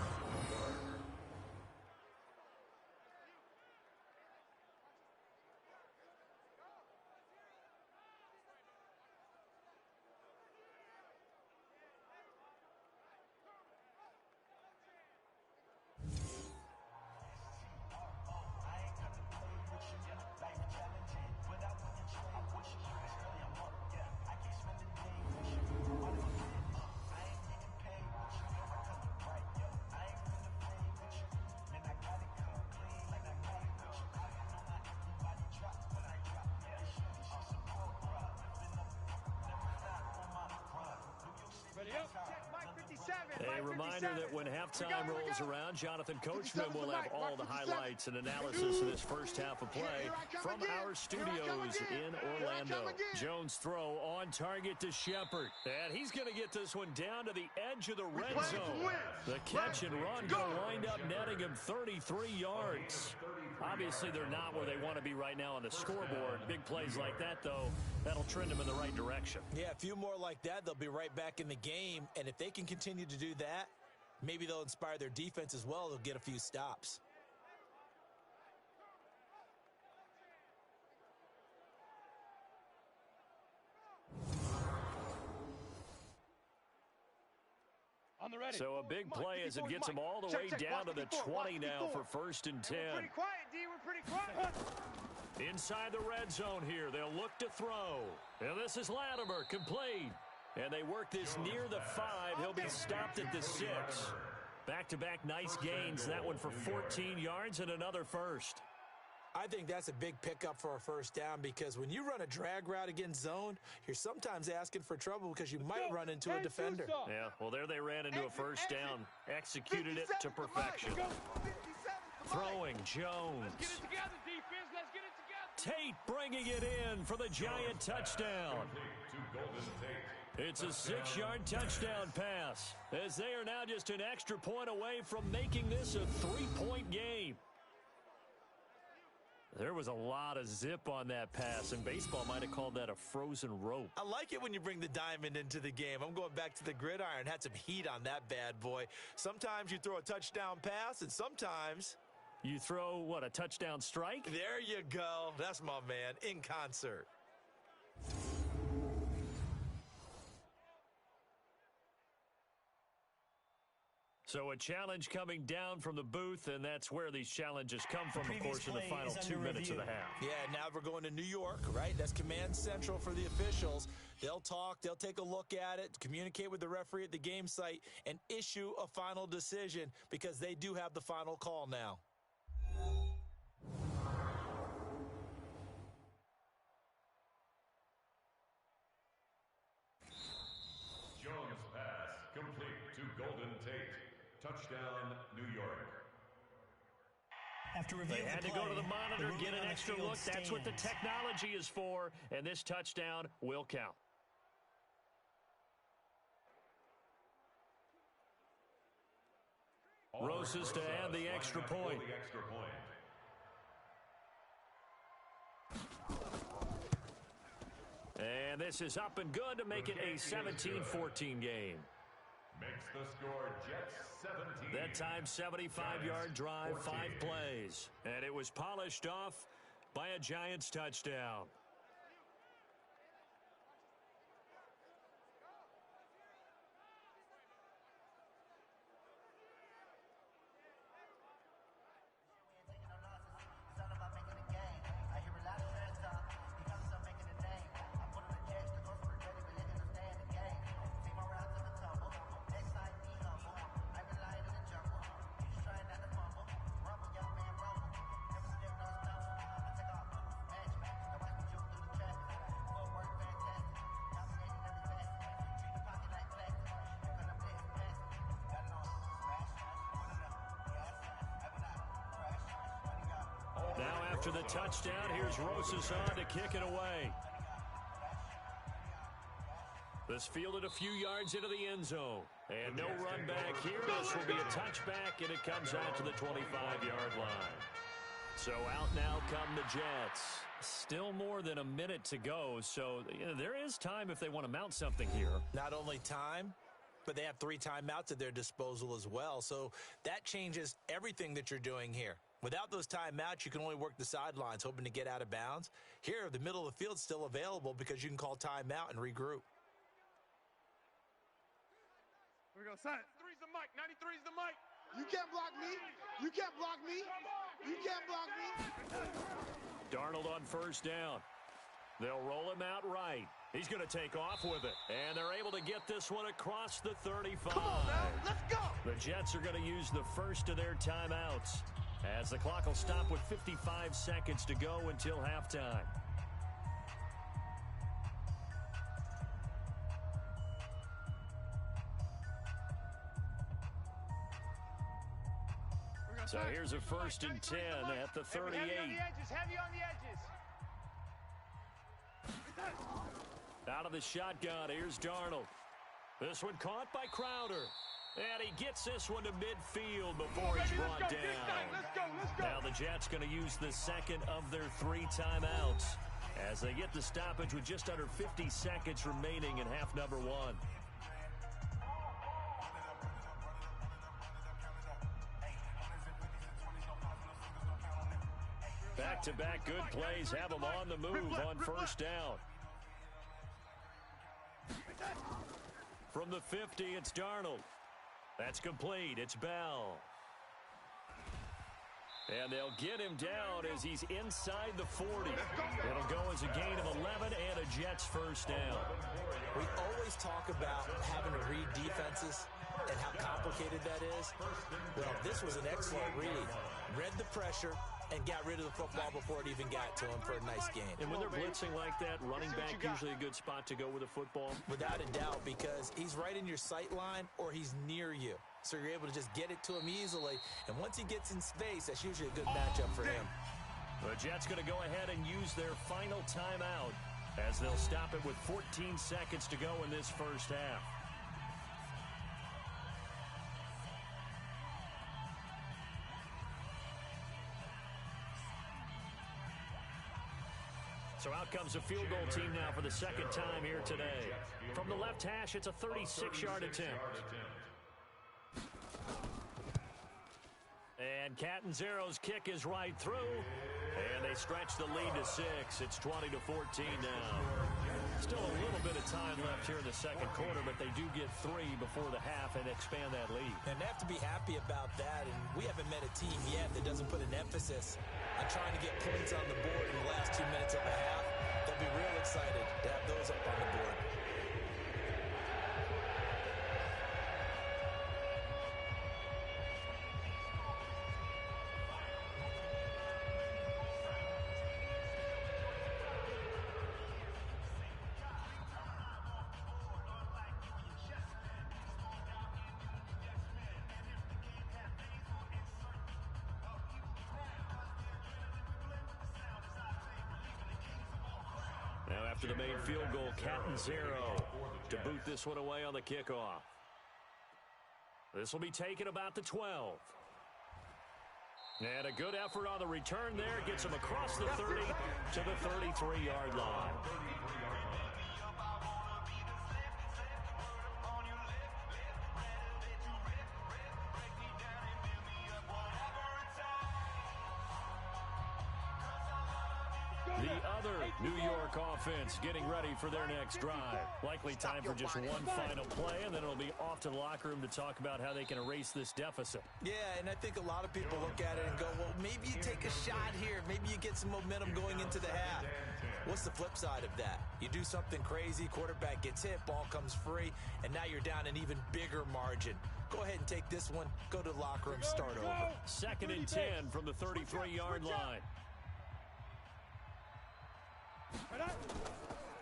A reminder that when halftime rolls around, Jonathan Coachman will have all the highlights and analysis of this first half of play from our studios in Orlando. Jones' throw on target to Shepard. And he's going to get this one down to the edge of the red zone. The catch and run going to wind up netting him 33 yards. Obviously, they're not where they want to be right now on the scoreboard. Big plays like that, though, that'll trend them in the right direction. Yeah, a few more like that, they'll be right back in the game. And if they can continue to do that, maybe they'll inspire their defense as well. They'll get a few stops. So a big play as it gets them all the way down to the 20 now for 1st and 10. We're pretty quiet, D. We're pretty quiet. Inside the red zone here, they'll look to throw. And this is Latimer, complete. And they work this near the 5. He'll be stopped at the 6. Back-to-back nice gains. That one for 14 yards and another first. I think that's a big pickup for a first down, because when you run a drag route against zone, you're sometimes asking for trouble because you might run into a defender. Yeah, well, there they ran into a first down. Executed it to perfection. Throwing Jones. Let's get it together, defense. Let's get it together. Tate bringing it in for the Giant touchdown. It's a 6-yard touchdown pass, as they are now just an extra point away from making this a 3-point game. There was a lot of zip on that pass, and baseball might have called that a frozen rope. I like it when you bring the diamond into the game. I'm going back to the gridiron. Had some heat on that bad boy. Sometimes you throw a touchdown pass, and sometimes you throw, what, a touchdown strike? There you go. That's my man, in concert. So a challenge coming down from the booth, and that's where these challenges come from, of course, in the final 2 minutes of the half. Yeah, now we're going to New York, right? That's command central for the officials. They'll talk, they'll take a look at it, communicate with the referee at the game site, and issue a final decision, because they do have the final call now. Jones pass complete to Golden Tate. Touchdown, New York. After review they had the to play, go to the monitor, get an extra look. Stands. That's what the technology is for, and this touchdown will count. Rosas to add the extra point. And this is up and good to make it a 17-14 game. Makes the score Jets 17. That time 75-yard drive, 5 plays. And it was polished off by a Giants touchdown. Now after the touchdown, here's Rosas on to kick it away. This fielded a few yards into the end zone. And no run back here. This will be a touchback, and it comes out to the 25-yard line. So out now come the Jets. Still more than a minute to go, so there is time if they want to mount something here. Not only time, but they have 3 timeouts at their disposal as well. So that changes everything that you're doing here. Without those timeouts, you can only work the sidelines, hoping to get out of bounds. Here, the middle of the field's still available because you can call timeout and regroup. Here we go, son. 93's the mic. 93's the mic. You can't block me. You can't block me. You can't block me. Darnold on first down. They'll roll him out right. He's going to take off with it. And they're able to get this one across the 35. Come on now, let's go. The Jets are going to use the first of their timeouts, as the clock will stop with 55 seconds to go until halftime. So here's a 1st and 10 at the 38. Heavy on the edges, heavy on the edges. Out of the shotgun, here's Darnold. This one caught by Crowder. And he gets this one to midfield before he's brought down. Let's go. Now the Jets going to use the second of their 3 timeouts as they get the stoppage with just under 50 seconds remaining in half number 1. Back-to-back good plays have them on the move on first down. From the 50, it's Darnold. That's complete. It's Bell. And they'll get him down as he's inside the 40. It'll go as a gain of 11 and a Jets first down. We always talk about having to read defenses and how complicated that is. Well, this was an excellent read. Read the pressure and got rid of the football before it even got to him for a nice game. And when they're blitzing like that, running back usually a good spot to go with a football? Without a doubt, because he's right in your sight line or he's near you. So you're able to just get it to him easily. And once he gets in space, that's usually a good matchup for him. The Jets going to go ahead and use their final timeout as they'll stop it with 14 seconds to go in this first half. So out comes the field goal team now for the second time here today. From the left hash, it's a 36-yard attempt. And Catanzero's kick is right through. And they stretch the lead to 6. It's 20-14 now. Still a little bit of time left here in the second quarter, but they do get 3 before the half and expand that lead. And they have to be happy about that. And we haven't met a team yet that doesn't put an emphasis on trying to get points on the board in the last 2 minutes of the half. They'll be real excited to have those up on the board. Now after the main field goal, Catanzaro to boot this one away on the kickoff. This will be taken about the 12. And a good effort on the return there. Gets him across the 30 to the 33-yard line. The other New York offense getting ready for their next drive. Likely time for just one final play, and then it'll be off to the locker room to talk about how they can erase this deficit. Yeah, and I think a lot of people look at it and go, well, maybe you take a shot here. Maybe you get some momentum going into the half. What's the flip side of that? You do something crazy, quarterback gets hit, ball comes free, and now you're down an even bigger margin. Go ahead and take this one, go to the locker room, start over. 2nd and 10 from the 33-yard line.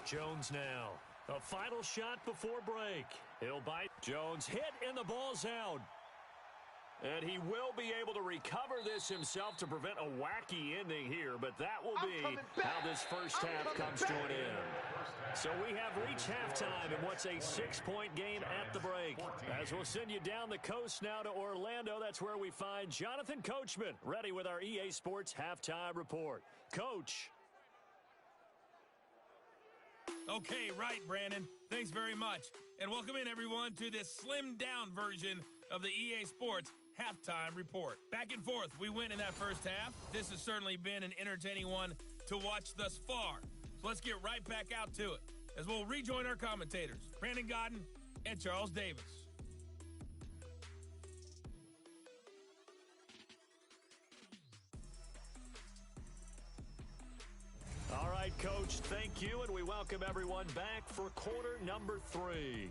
Jones now. A final shot before break. He'll bite. Jones hit and the ball's out. And he will be able to recover this himself to prevent a wacky ending here, but that will be how this first half comes to an end. So we have reached halftime in what's a 6-point game at the break. As we'll send you down the coast now to Orlando, that's where we find Jonathan Coachman, ready with our EA Sports Halftime Report. Coach. Okay, right, Brandon. Thanks very much. And welcome in, everyone, to this slimmed-down version of the EA Sports Halftime Report. Back and forth, we win in that first half. This has certainly been an entertaining one to watch thus far. So let's get right back out to it as we'll rejoin our commentators, Brandon Godden and Charles Davis. All right, Coach, thank you, and we welcome everyone back for quarter number 3.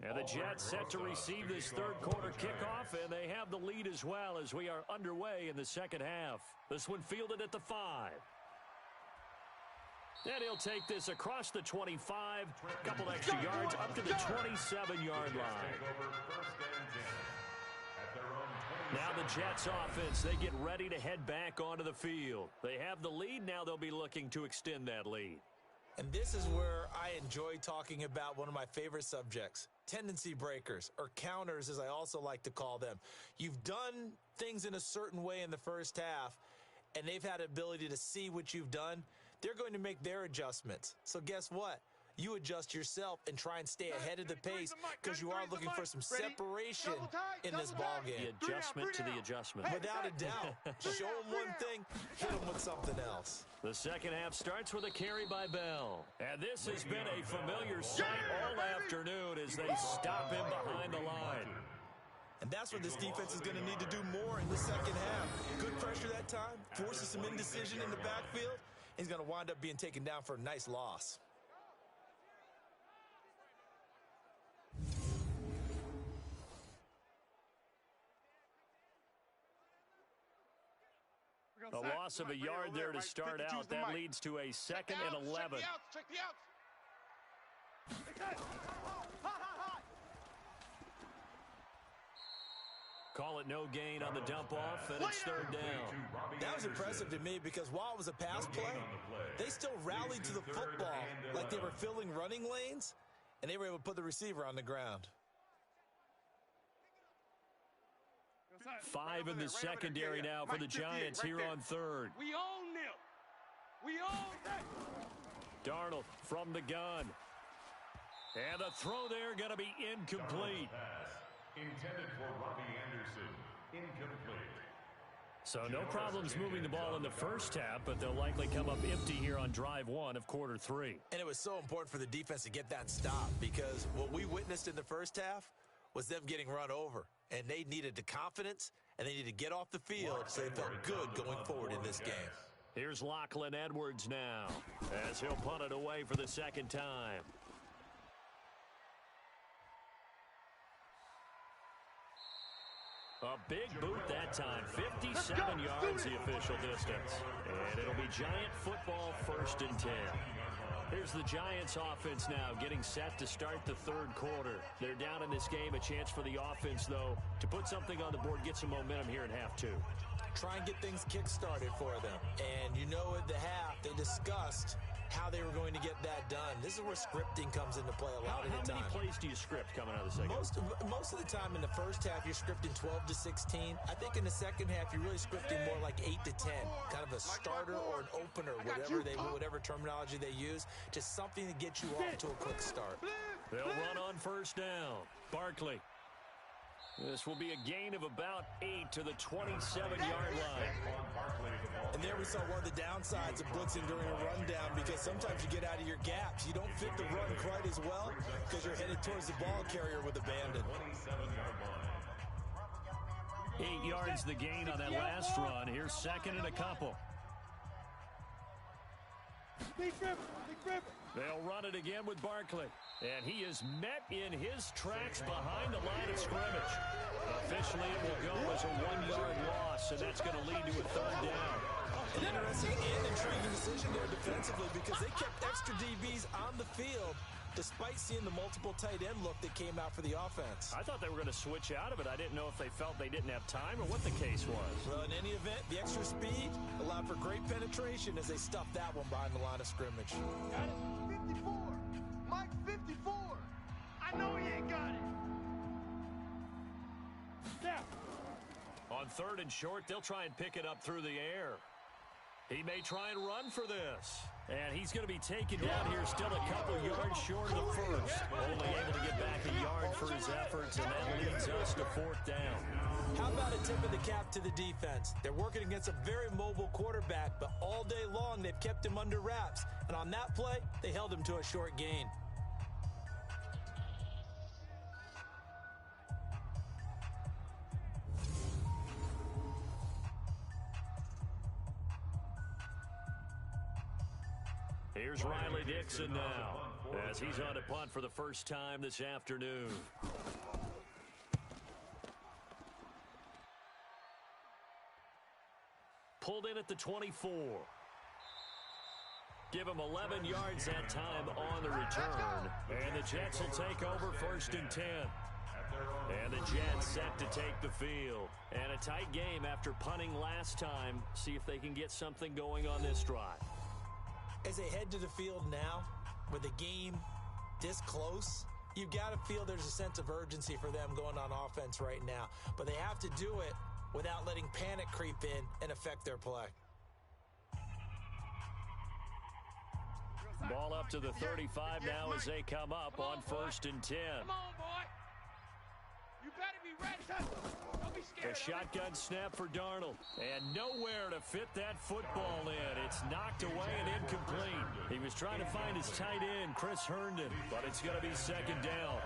And the Jets set to receive this third quarter kickoff, and they have the lead as well as we are underway in the second half. This one fielded at the 5. And he'll take this across the 25, a couple extra yards up to the 27-yard line. Now the Jets offense, they get ready to head back onto the field. They have the lead. Now they'll be looking to extend that lead. And this is where I enjoy talking about one of my favorite subjects, tendency breakers, or counters as I also like to call them. You've done things in a certain way in the first half, and they've had the ability to see what you've done. They're going to make their adjustments. So guess what? You adjust yourself and try and stay ahead of the pace because you are looking for some separation in this ballgame. The adjustment to the adjustment. Without a doubt. Show them one thing, hit them with something else. The second half starts with a carry by Bell. And this has been a familiar sight all afternoon as they stop him behind the line. And that's what this defense is going to need to do more in the second half. Good pressure that time, forces some indecision in the backfield. He's going to wind up being taken down for a nice loss. A loss of a yard there to start out. That leads to a 2nd and 11. Check the outs. Call it no gain on the dump off, and it's 3rd down. That was impressive to me because while it was a pass play, they still rallied to the football like they were filling running lanes, and they were able to put the receiver on the ground. 5 in the secondary now for the Giants here on 3rd. We own them. We own them. Darnold from the gun. And the throw there going to be incomplete. Intended for Robbie Anderson. Incomplete. So no problems moving the ball in the first half, but they'll likely come up empty here on drive 1 of quarter 3. And it was so important for the defense to get that stop because what we witnessed in the first half was them getting run over. And they needed the confidence, and they needed to get off the field so they felt good going forward in this game. Here's Lachlan Edwards now as he'll punt it away for the second time. A big boot that time. 57 yards the official distance. And it'll be Giant football 1st and 10. Here's the Giants offense now getting set to start the third quarter. They're down in this game. A chance for the offense, though, to put something on the board, get some momentum here in half two. Try and get things kick-started for them. And you know at the half, they discussed how they were going to get that done. This is where scripting comes into play a lot of the time. How many plays do you script coming out of the second? Most of the time in the first half, you're scripting 12 to 16. I think in the second half, you're really scripting more like 8 to 10. Kind of a starter or an opener, whatever terminology they use. Just something to get you off to a quick start. They'll run on first down. Barkley. This will be a gain of about 8 to the 27-yard line. And there we saw one of the downsides of blitzing during a rundown, because sometimes you get out of your gaps. You don't fit the run quite as well because you're headed towards the ball carrier with abandon. 8 yards the gain on that last run. Here's second and a couple. They'll run it again with Barkley. And he is met in his tracks behind the line of scrimmage. Officially, it will go as a 1-yard loss, and that's going to lead to a third down. An interesting and intriguing decision there defensively, because they kept extra DBs on the field despite seeing the multiple tight end look that came out for the offense. I thought they were going to switch out of it. I didn't know if they felt they didn't have time or what the case was. Well, in any event, the extra speed allowed for great penetration as they stuffed that one behind the line of scrimmage. Got it. 54. Mike 54. I know he ain't got it. Yeah. On third and short, they'll try and pick it up through the air. He may try and run for this. And he's going to be taken down here still a couple yards short of the first. Only able to get back a yard for his efforts, and that leads us to fourth down. How about a tip of the cap to the defense? They're working against a very mobile quarterback, but all day long they've kept him under wraps. And on that play, they held him to a short gain. Here's Riley Dixon now, as he's on a punt for the first time this afternoon. Pulled in at the 24. Give him 11 yards that time on the return. And the Jets will take over 1st and 10. And the Jets set to take the field. And a tight game after punting last time. See if they can get something going on this drive. As they head to the field now, with the game this close, you've got to feel there's a sense of urgency for them going on offense right now. But they have to do it without letting panic creep in and affect their play. Ball up to the 35 now as they come up on 1st and 10. Come on, boy. You better be ready. Don't be scared. A shotgun snap for Darnold. And nowhere to fit that football in. It's knocked away and incomplete. He was trying to find his tight end, Chris Herndon, but it's going to be second down.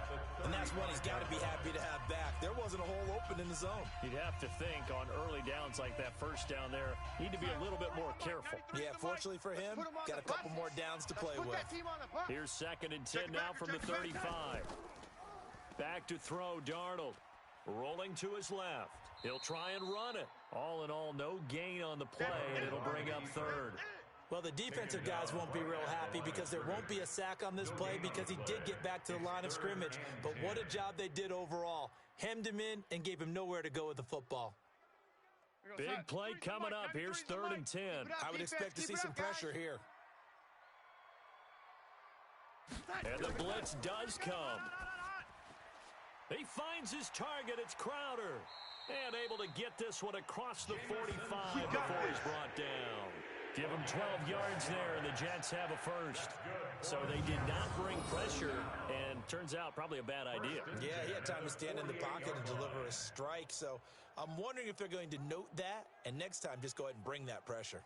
And that's one he's got to be happy to have back. There wasn't a hole open in the zone. You'd have to think on early downs like that first down there, need to be a little bit more careful. Yeah, fortunately for him, got a couple more downs to play with. Here's 2nd and 10 now from the 35. Back to throw, Darnold. Rolling to his left. He'll try and run it. All in all, no gain on the play, and it'll bring up third. Well, the defensive guys won't be real happy because there won't be a sack on this play because he did get back to the line of scrimmage. But what a job they did overall. Hemmed him in and gave him nowhere to go with the football. Big play coming up. Here's 3rd and 10. I would expect to see some pressure here. And the blitz does come. He finds his target. It's Crowder. And able to get this one across the 45 before he's brought down. Give him 12 yards there, and the Jets have a first. So they did not bring pressure, and turns out probably a bad idea. Yeah, he had time to stand in the pocket and deliver a strike. So I'm wondering if they're going to note that, and next time just go ahead and bring that pressure.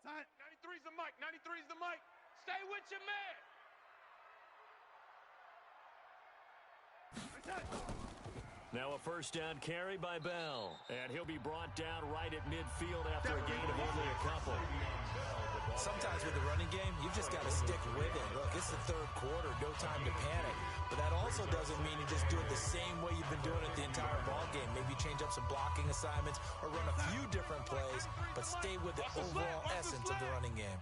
Time. 93's the mic. 93's the mic. Stay with your man. Now a first down carry by Bell. And he'll be brought down right at midfield after a gain of only a couple. Sometimes with the running game, you've just got to stick with it. Look, it's the third quarter, no time to panic. But that also doesn't mean you just do it the same way you've been doing it the entire ball game. Maybe change up some blocking assignments or run a few different plays, but stay with the overall essence of the running game.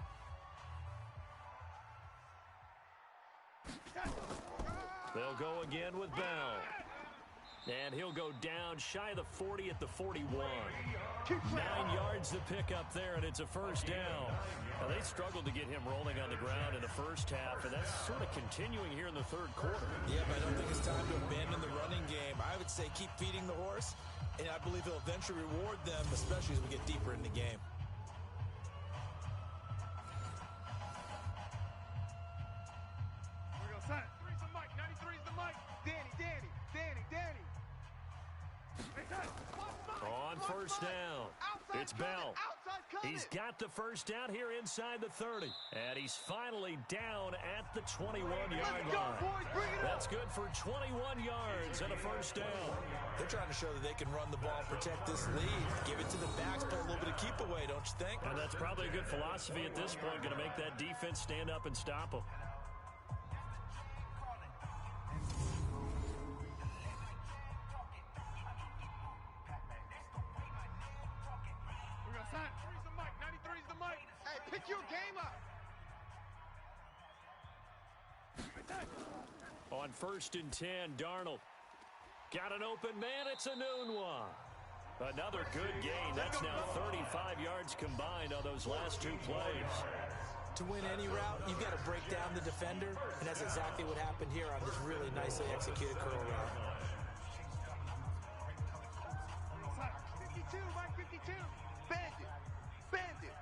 They'll go again with Bell. And he'll go down shy of the 40 at the 41. 9 yards to pick up there, and it's a first down. Now, they struggled to get him rolling on the ground in the first half, and that's sort of continuing here in the third quarter. Yeah, but I don't think it's time to abandon the running game. I would say keep feeding the horse, and I believe he'll eventually reward them, especially as we get deeper in the game. We're going to sign. 3's the mic. 93's the mic. Danny. On first down, it's Bell. He's got the first down here inside the 30. And he's finally down at the 21-yard line. That's good for 21 yards and a first down. They're trying to show that they can run the ball and protect this lead. Give it to the backs, play a little bit of keep away, don't you think? And that's probably a good philosophy at this point, going to make that defense stand up and stop them. Sign. 3's the mic. 93's the mic. Hey, pick your game up. On first and 10, Darnold. Got an open man. It's a noon one. Another good gain. That's now 35 yards combined on those last two plays. To win any route, you've got to break down the defender, and that's exactly what happened here on this really nicely executed curl route. 52, Mike 52. Bandit.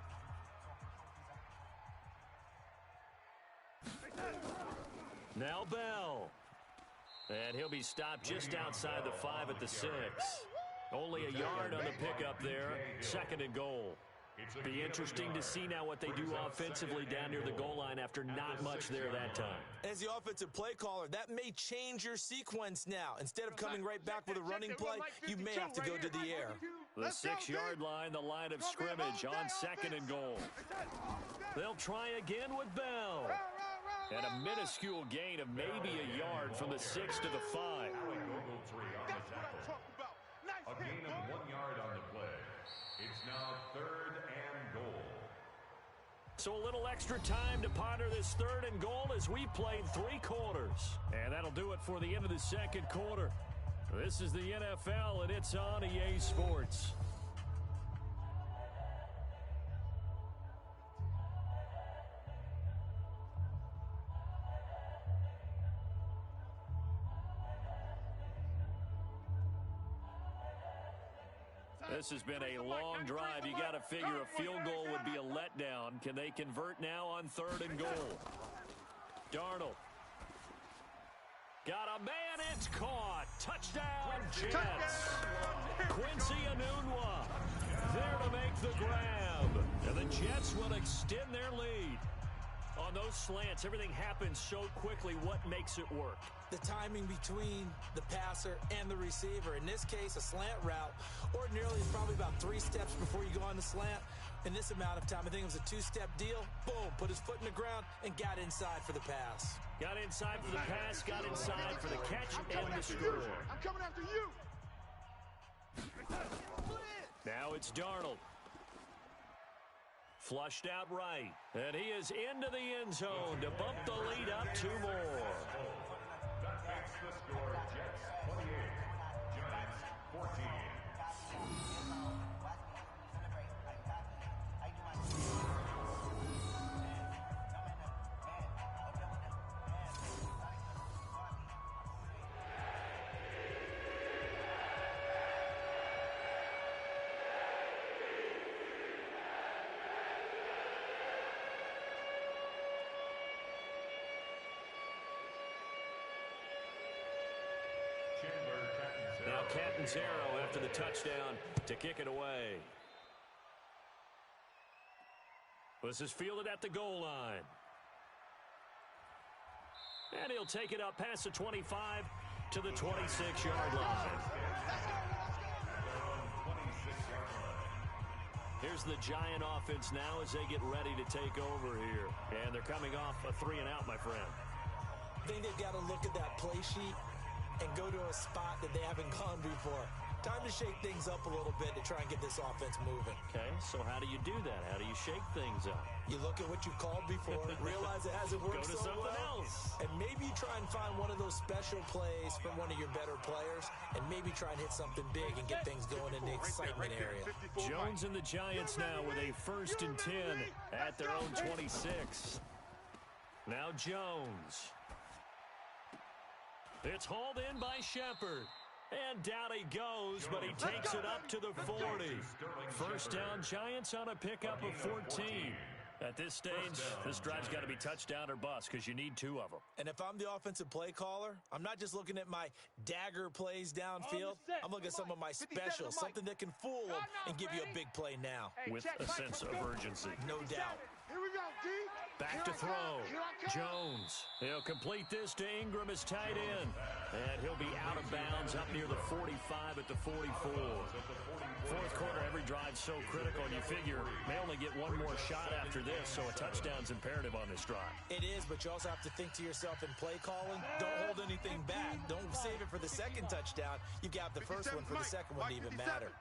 Now Bell. And he'll be stopped just outside the 5 at the 6. Only a yard on the pickup there. Second and goal. Be interesting to see now what they do offensively down near the goal line after not much there that time. As the offensive play caller, that may change your sequence now. Instead of coming right back with a running play, you may have to go to the air. The 6-yard line, the line of scrimmage on second and goal. They'll try again with Bell. And a minuscule gain of maybe a yard from the 6 to the 5. A gain of 1 yard on the play. It's now third and goal. So a little extra time to ponder this third and goal as we played 3 quarters. And that'll do it for the end of the second quarter. This is the NFL, and it's on EA Sports. This has been a long drive. You got to figure a field goal would be a letdown. Can they convert now on third and goal? Darnold. Got a man. It's caught. Touchdown, Jets. Quincy Enunwa there to make the grab. And the Jets will extend their lead. On those slants, everything happens so quickly. What makes it work? The timing between the passer and the receiver. In this case, a slant route. Ordinarily, it's probably about 3 steps before you go on the slant. In this amount of time, I think it was a 2-step deal. Boom, put his foot in the ground and got inside for the pass. Got inside for the pass, got inside for the catch and the score. I'm coming after you. Now it's Darnold. Flushed out right. And he is into the end zone to bump the lead up 2 more. That makes the score Jets 28, Giants 14. Now Catanzaro after the touchdown to kick it away. This is fielded at the goal line. And he'll take it up past the 25 to the 26-yard line. Here's the Giant offense now as they get ready to take over here. And they're coming off a 3-and-out, my friend. I think they've got to look at that play sheet and go to a spot that they haven't gone before. Time to shake things up a little bit to try and get this offense moving. Okay, so how do you do that? How do you shake things up? You look at what you called before, realize it hasn't worked Go to so something well, else. and maybe you try and find one of those special plays from one of your better players, and maybe try and hit something big and get things going in the excitement area. Jones and the Giants now with a 1st and 10 at their own 26. Now Jones. It's hauled in by Shepard. And down he goes, but he takes it up to the 40. First down, Giants on a pickup of 14. At this stage, this drive's got to be touchdown or bust because you need 2 of them. And if I'm the offensive play caller, I'm not just looking at my dagger plays downfield. I'm looking at some of my specials, something that can fool them and give you a big play now. With a sense of urgency. No doubt. Here we go, D. Back to throw. Jones. He'll complete this to Ingram as tight end. And he'll be out of bounds up near the 45 at the 44. Fourth quarter, every drive so critical, and you figure may only get one more shot after this, so a touchdown's imperative on this drive. It is, but you also have to think to yourself in play calling, don't hold anything back. Don't save it for the second touchdown. You got the first one for the second one to even matter.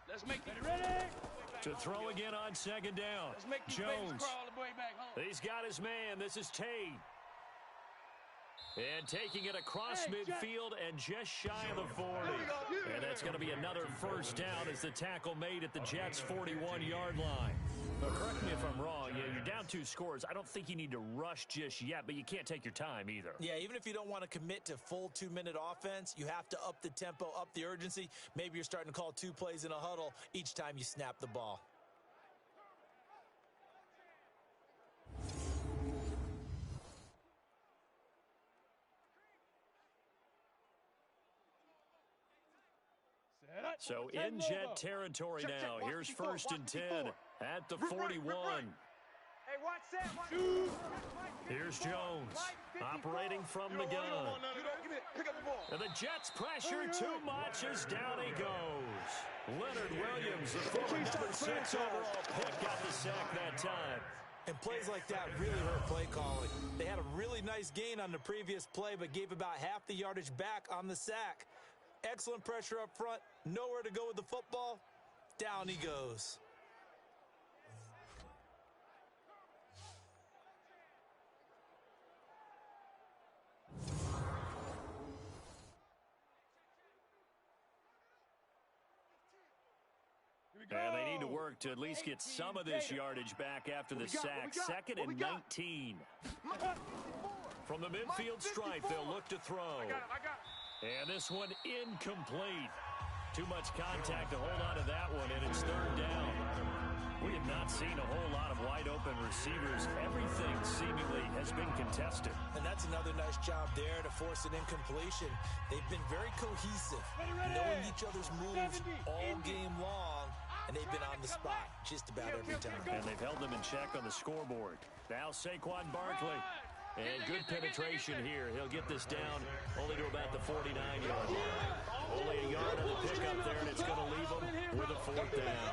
Let's make it ready. To throw again on 2nd down. Jones. He's got his man. This is Tate. And taking it across midfield and just shy of the 40. And that's going to be another first down as the tackle made at the Jets' 41-yard line. Now, correct me if I'm wrong. You're down 2 scores. I don't think you need to rush just yet, but you can't take your time either. Yeah, even if you don't want to commit to full 2-minute offense, you have to up the tempo, up the urgency. Maybe you're starting to call 2 plays in a huddle each time you snap the ball. So in Jet territory now. Here's 1st and 10 at the 41. Here's Jones operating from the gun. And the Jets pressure too much as down he goes. Leonard Williams, the former number 6 overall pick, got the sack that time. And plays like that really hurt play calling. They had a really nice gain on the previous play, but gave about half the yardage back on the sack. Excellent pressure up front. Nowhere to go with the football. Down he goes. And they need to work to at least get some of this yardage back after the sack. 2nd and 19. From the midfield stripe, they'll look to throw. And this one incomplete. Too much contact to hold on to that one, and it's 3rd down. We have not seen a whole lot of wide-open receivers. Everything seemingly has been contested. And that's another nice job there to force an incompletion. They've been very cohesive, knowing each other's moves all game long, and they've been on the spot just about every time. And they've held them in check on the scoreboard. Now Saquon Barkley. And good penetration here. He'll get this down only to about the 49-yard line. Only a yard on the pickup there, and it's going to leave them with a 4th down.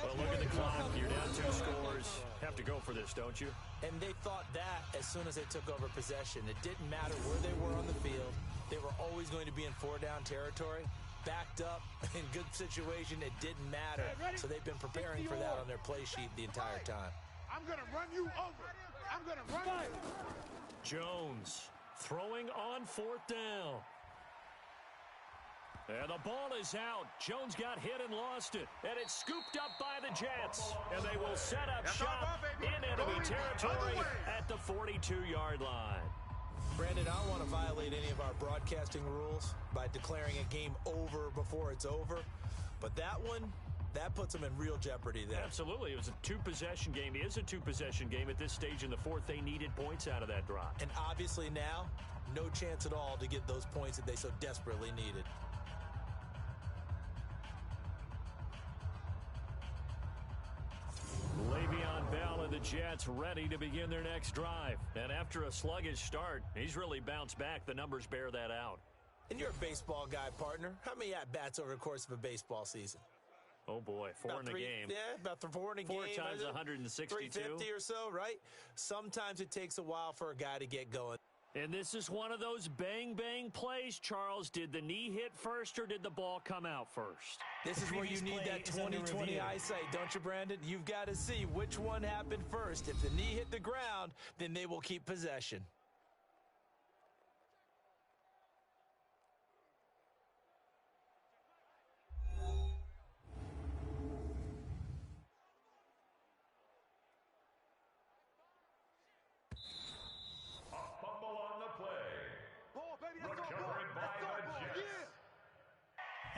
Well, look at the clock. You're down 2 scores. Have to go for this, don't you? And they thought that as soon as they took over possession. It didn't matter where they were on the field. They were always going to be in 4-down territory. Backed up, in good situation, it didn't matter. So they've been preparing for that on their play sheet the entire time. I'm going to run you over. I'm going to run you. Jones throwing on 4th down. And the ball is out. Jones got hit and lost it. And it's scooped up by the Jets. And they will set up shop in enemy territory at the 42-yard line. Brandon, I don't want to violate any of our broadcasting rules by declaring a game over before it's over. But that one, that puts them in real jeopardy there. Absolutely. It was a 2-possession game. It is a 2-possession game at this stage in the 4th. They needed points out of that drive. And obviously now, no chance at all to get those points that they so desperately needed. Le'Veon Bell and the Jets ready to begin their next drive. And after a sluggish start, he's really bounced back. The numbers bear that out. And you're a baseball guy, partner. How many at-bats over the course of a baseball season? Oh, boy, four in a game. Yeah, about four in a game. Four times 162. 350 or so, right? Sometimes it takes a while for a guy to get going. And this is one of those bang-bang plays, Charles. Did the knee hit first or did the ball come out first? This is where you need that 20/20 eyesight, don't you, Brandon? You've got to see which one happened first. If the knee hit the ground, then they will keep possession.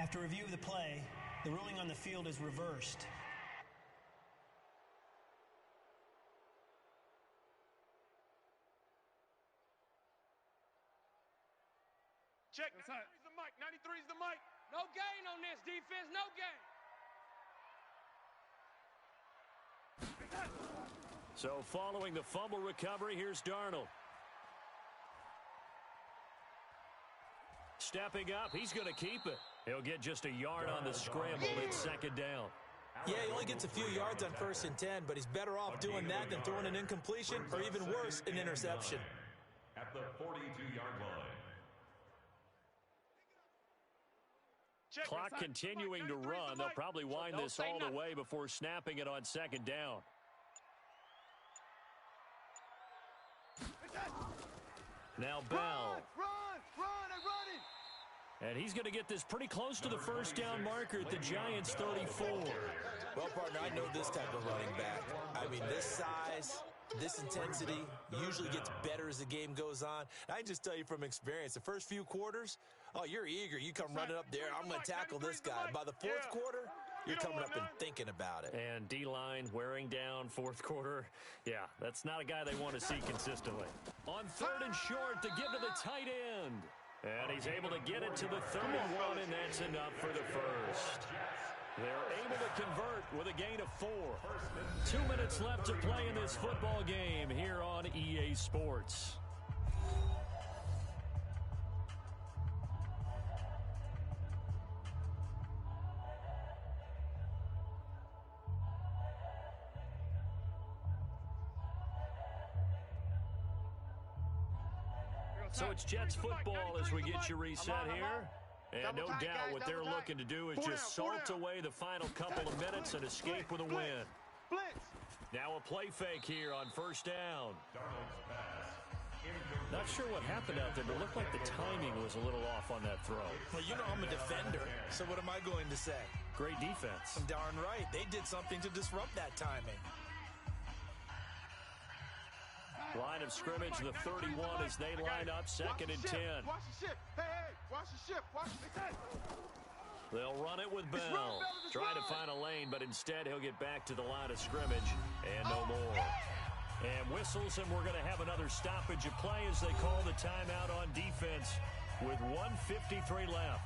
After review of the play, the ruling on the field is reversed. Check. 93's the mic. 93's the mic. No gain on this defense. No gain. So following the fumble recovery, here's Darnold. Stepping up, he's going to keep it. He'll get just a yard on the scramble. It's second down. Yeah, he only gets a few yards on 1st and 10, but he's better off doing that than throwing an incompletion or even worse, an interception. At the 42-yard line. Clock continuing to run. They'll probably wind this all the way before snapping it on second down. Now Bell. And he's going to get this pretty close to the first down marker at the Giants' 34. Well, partner, I know this type of running back. I mean, this size, this intensity usually gets better as the game goes on. And I can just tell you from experience, the first few quarters, oh, you're eager. You come running up there. I'm going to tackle this guy. By the fourth quarter, you're coming up and thinking about it. And D-line wearing down fourth quarter. Yeah, that's not a guy they want to see consistently. On 3rd and short to give to the tight end. And he's able to get it to the 31, and that's enough for the first. They're able to convert with a gain of 4. 2 minutes left to play in this football game here on EA Sports. So it's Jets football as we get you reset here. And no doubt what they're looking to do is just salt away the final couple of minutes and escape with a win. Now a play fake here on 1st down. Not sure what happened out there, but it looked like the timing was a little off on that throw. Well, you know I'm a defender, so what am I going to say? Great defense. Darn right. They did something to disrupt that timing. Line of scrimmage, the 31 as they line up, 2nd and 10. Watch the ship. Hey, watch the ship. Watch the ship. They'll run it with Bell. Try to find a lane, but instead he'll get back to the line of scrimmage and no more. And whistles, and we're going to have another stoppage of play as they call the timeout on defense with 1:53 left.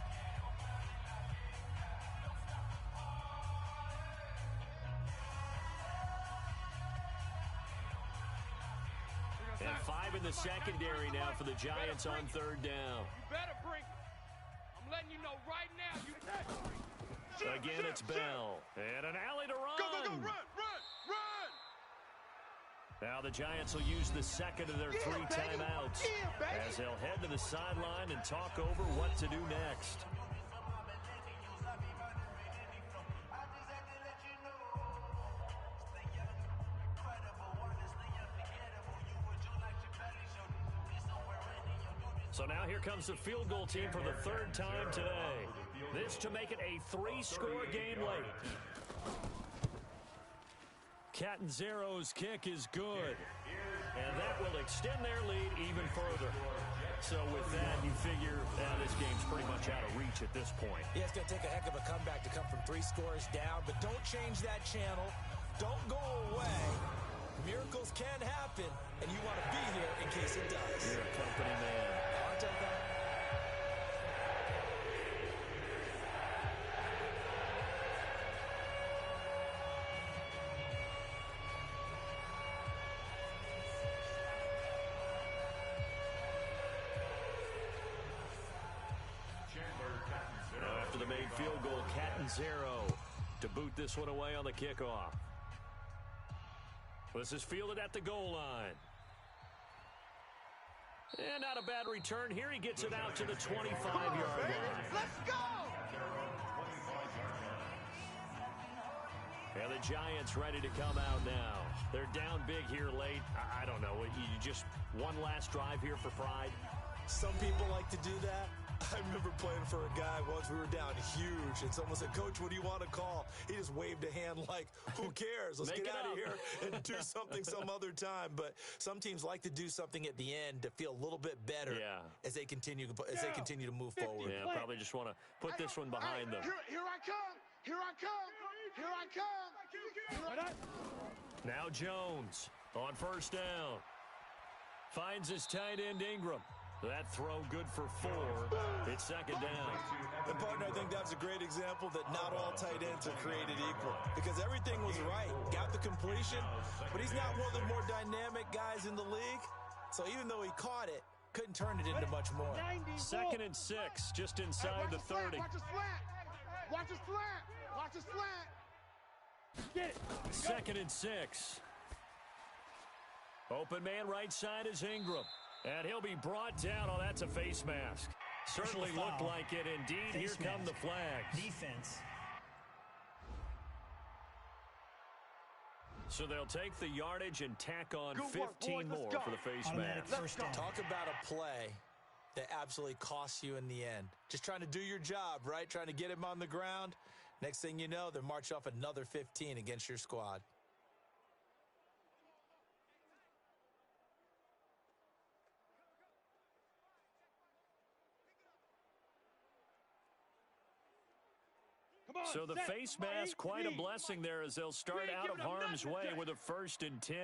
And 5 in the secondary now for the Giants on 3rd down. You better bring it. I'm letting you know right now. Again, it's Bell. And an alley to run. Go, run. Now the Giants will use the 2nd of their 3 timeouts as they'll head to the sideline and talk over what to do next. So now here comes the field goal team for the 3rd time today. This to make it a 3-score game late. Catanzaro's kick is good. And that will extend their lead even further. So with that, you figure this game's pretty much out of reach at this point. Yeah, it's going to take a heck of a comeback to come from 3 scores down, but don't change that channel. Don't go away. Miracles can happen, and you want to be here in case it does. You're a company man. Aren't I, though? field goal, Catanzaro to boot this one away on the kickoff. This is fielded at the goal line. And not a bad return here. He gets it out to the 25-yard line. Let's go! And the Giants ready to come out now. They're down big here late. I don't know. You just one last drive here for pride. Some people like to do that. I remember playing for a guy once. We were down huge, and someone said, "Coach, what do you want to call?" He just waved a hand like, who cares? Let's get out of here and do something some other time. But some teams like to do something at the end to feel a little bit better as they continue to move forward. Yeah, probably just want to put this one behind them. Here I come. Here I come. Here I come. Now Jones on first down. Finds his tight end Ingram. That throw good for 4. It's second down. And, partner, I think that's a great example that not all tight ends are created equal. Because everything was right. Got the completion, but he's not one of the more dynamic guys in the league. So even though he caught it, couldn't turn it into much more. 2nd and 6, just inside the 30. Watch a slant. Watch a slant. Watch a slant. Get it. 2nd and 6. Open man right side is Ingram. And he'll be brought down. Oh, that's a face mask. Certainly looked like it indeed. Here come the flags. Defense. So they'll take the yardage and tack on 15 more for the face mask. Talk about a play that absolutely costs you in the end. Just trying to do your job, right? Trying to get him on the ground. Next thing you know, they're marching off another 15 against your squad. So the face mask, quite a blessing there as they'll start out of harm's way with a 1st and 10.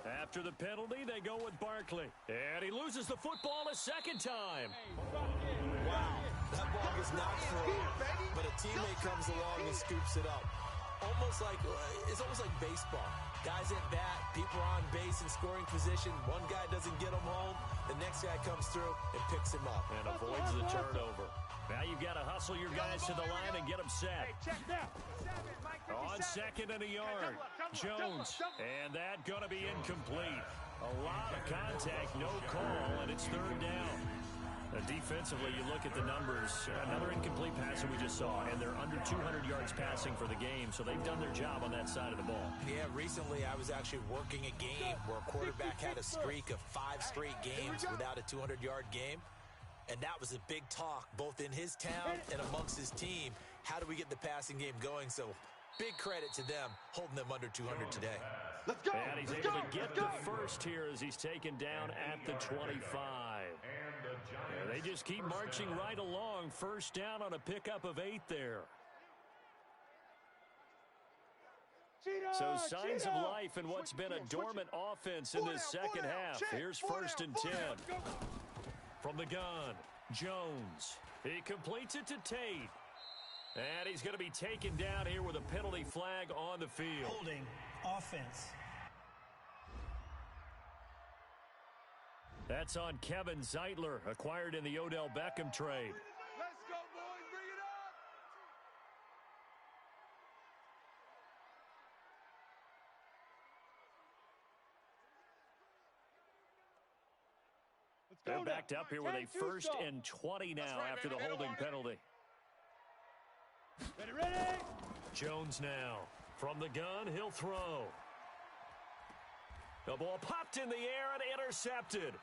After the penalty, they go with Barkley. And he loses the football a second time. Wow, that ball is not thrown, but a teammate comes along and scoops it up. It's almost like baseball. Guys at bat, people are on base in scoring position. One guy doesn't get him home. The next guy comes through and picks him up. And avoids the turnover. Now you've got to hustle your guys to the line and get them set. On 2nd and a yard, Jones. And that going to be incomplete. A lot of contact, no call, and it's 3rd down. Defensively, you look at the numbers. Another incomplete pass that we just saw, and they're under 200 yards passing for the game, so they've done their job on that side of the ball. Yeah, recently I was actually working a game where a quarterback had a streak of 5 straight games without a 200-yard game. And that was a big talk, both in his town and amongst his team. How do we get the passing game going? So big credit to them, holding them under 200 today. Let's go. And he's able to get the first here as he's taken down at the 25. And they just keep marching right along. First down on a pickup of 8 there. So signs of life in what's been a dormant offense in this second half. Here's 1st and 10. From the gun, Jones. He completes it to Tate. And he's going to be taken down here with a penalty flag on the field. Holding offense. That's on Kevin Zeitler, acquired in the Odell Beckham trade. Let's go, boys. Bring it up. They're backed up here with a 1st and 20 now after the holding penalty. Ready? Jones now. From the gun, he'll throw. The ball popped in the air and intercepted.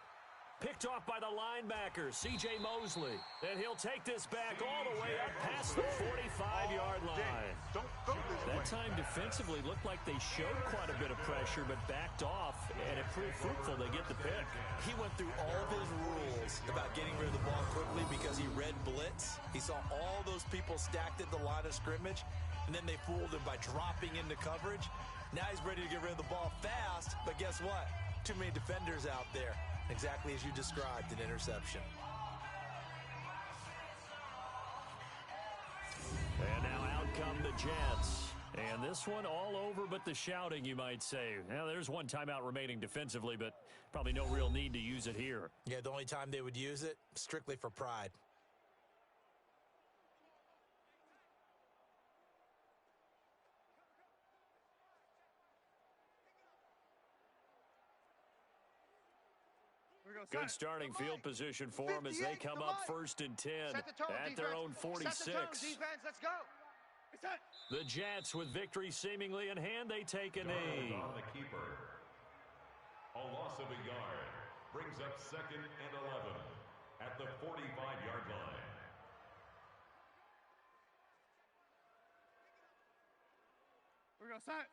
Picked off by the linebacker, C.J. Mosley. And he'll take this back all the way up past the 45-yard line. That time defensively looked like they showed quite a bit of pressure, but backed off, and it proved fruitful. They get the pick. He went through all of his rules about getting rid of the ball quickly because he read blitz. He saw all those people stacked at the line of scrimmage, and then they fooled him by dropping into coverage. Now he's ready to get rid of the ball fast, but guess what? Too many defenders out there. Exactly as you described, an interception. And now out come the Jets. And this one all over but the shouting, you might say. Now, there's one timeout remaining defensively, but probably no real need to use it here. Yeah, the only time they would use it, strictly for pride. Good starting field position for them as they come up 1st and 10 at their own 46. Defense, let's go. The Jets, with victory seemingly in hand, they take a knee. On the keeper. A loss of a yard brings up 2nd and 11 at the 45-yard line. We're going to set.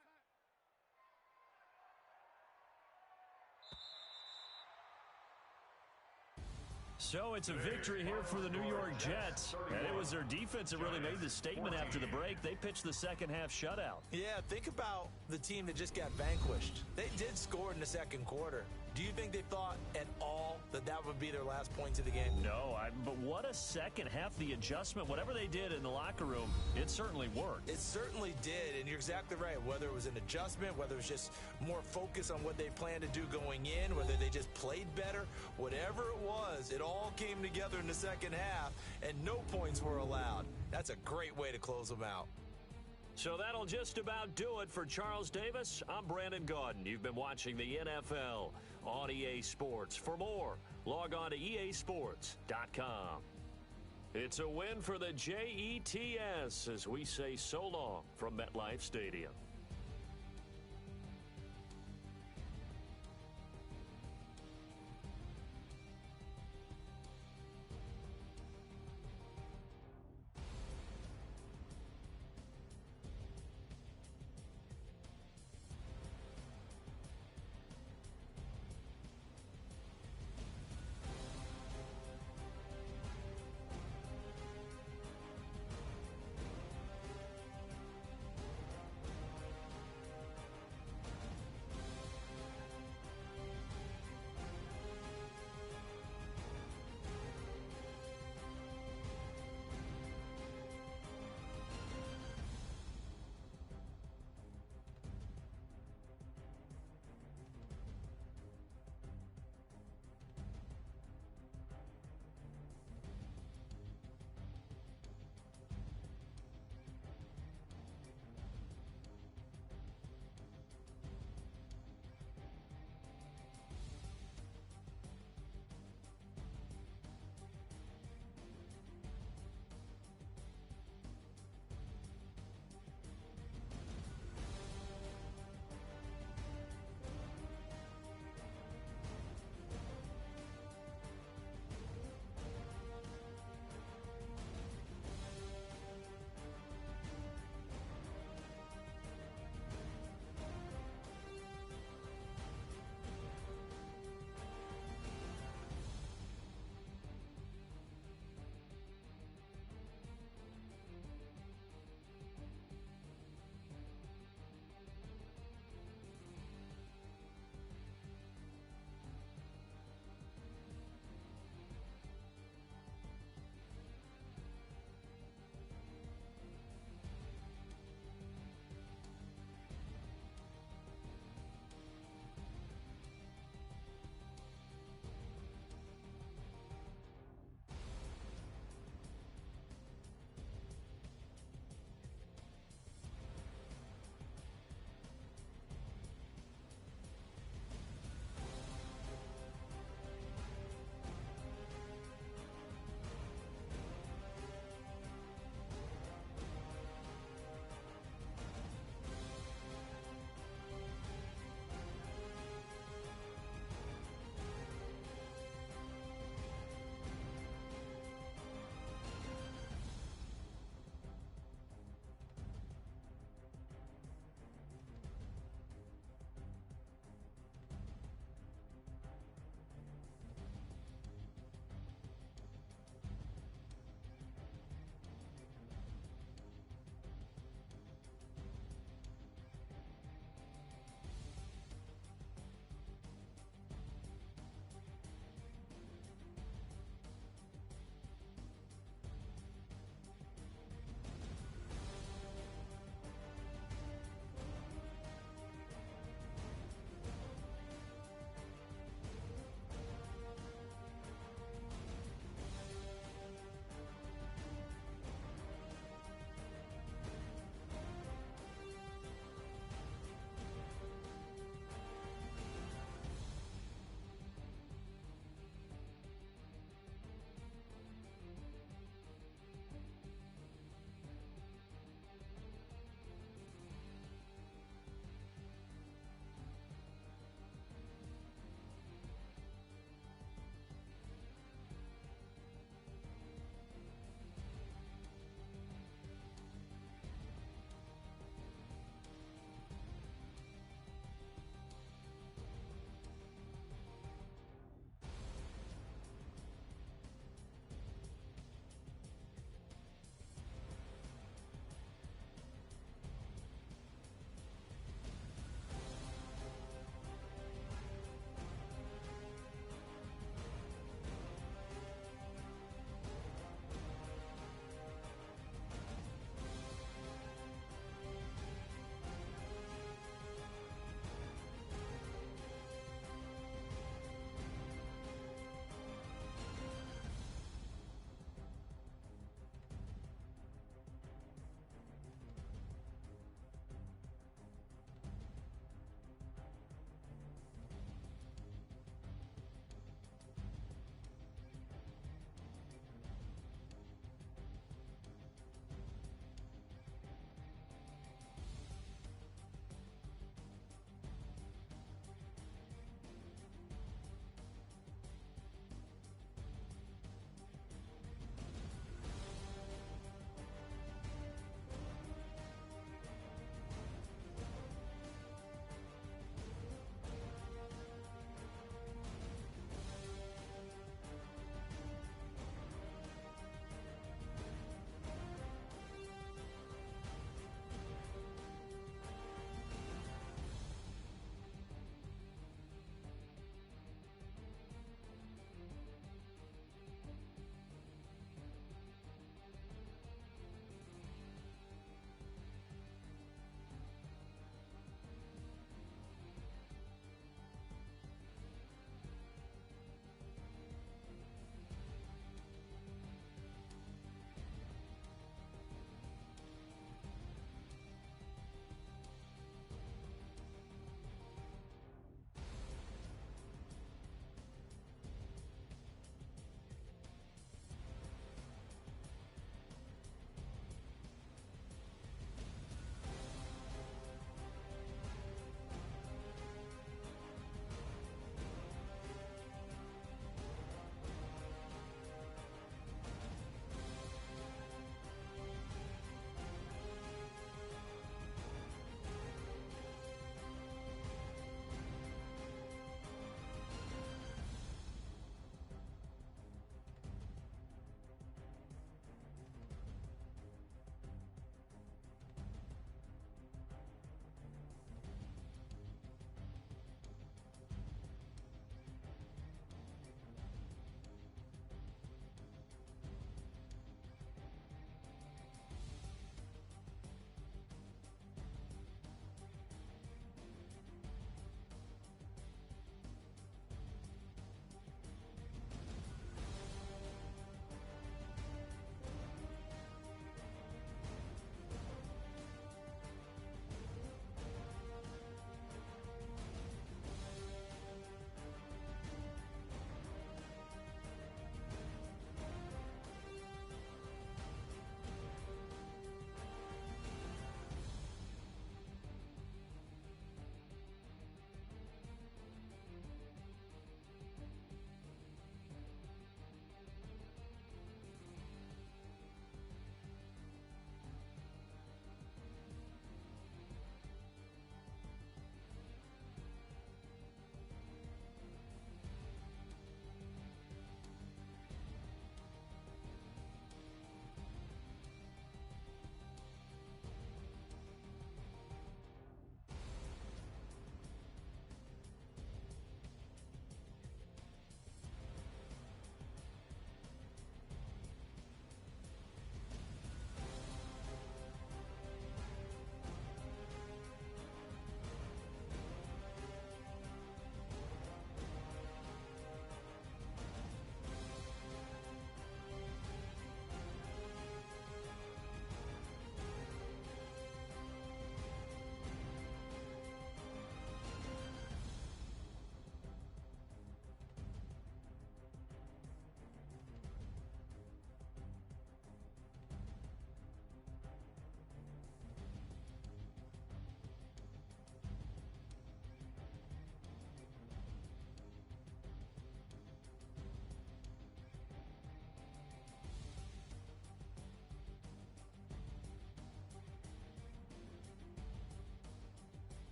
So it's a victory here for the New York Jets. And it was their defense that really made the statement after the break. They pitched the second half shutout. Yeah, think about the team that just got vanquished. They did score in the second quarter. Do you think they thought at all that that would be their last points of the game? No, but what a second half. The adjustment, whatever they did in the locker room, it certainly worked. It certainly did, and you're exactly right. Whether it was an adjustment, whether it was just more focus on what they planned to do going in, whether they just played better, whatever it was, it all came together in the second half, and no points were allowed. That's a great way to close them out. So that'll just about do it for Charles Davis. I'm Brandon Gaudin. You've been watching the NFL on EA Sports. For more, log on to easports.com. It's a win for the Jets as we say so long from MetLife Stadium.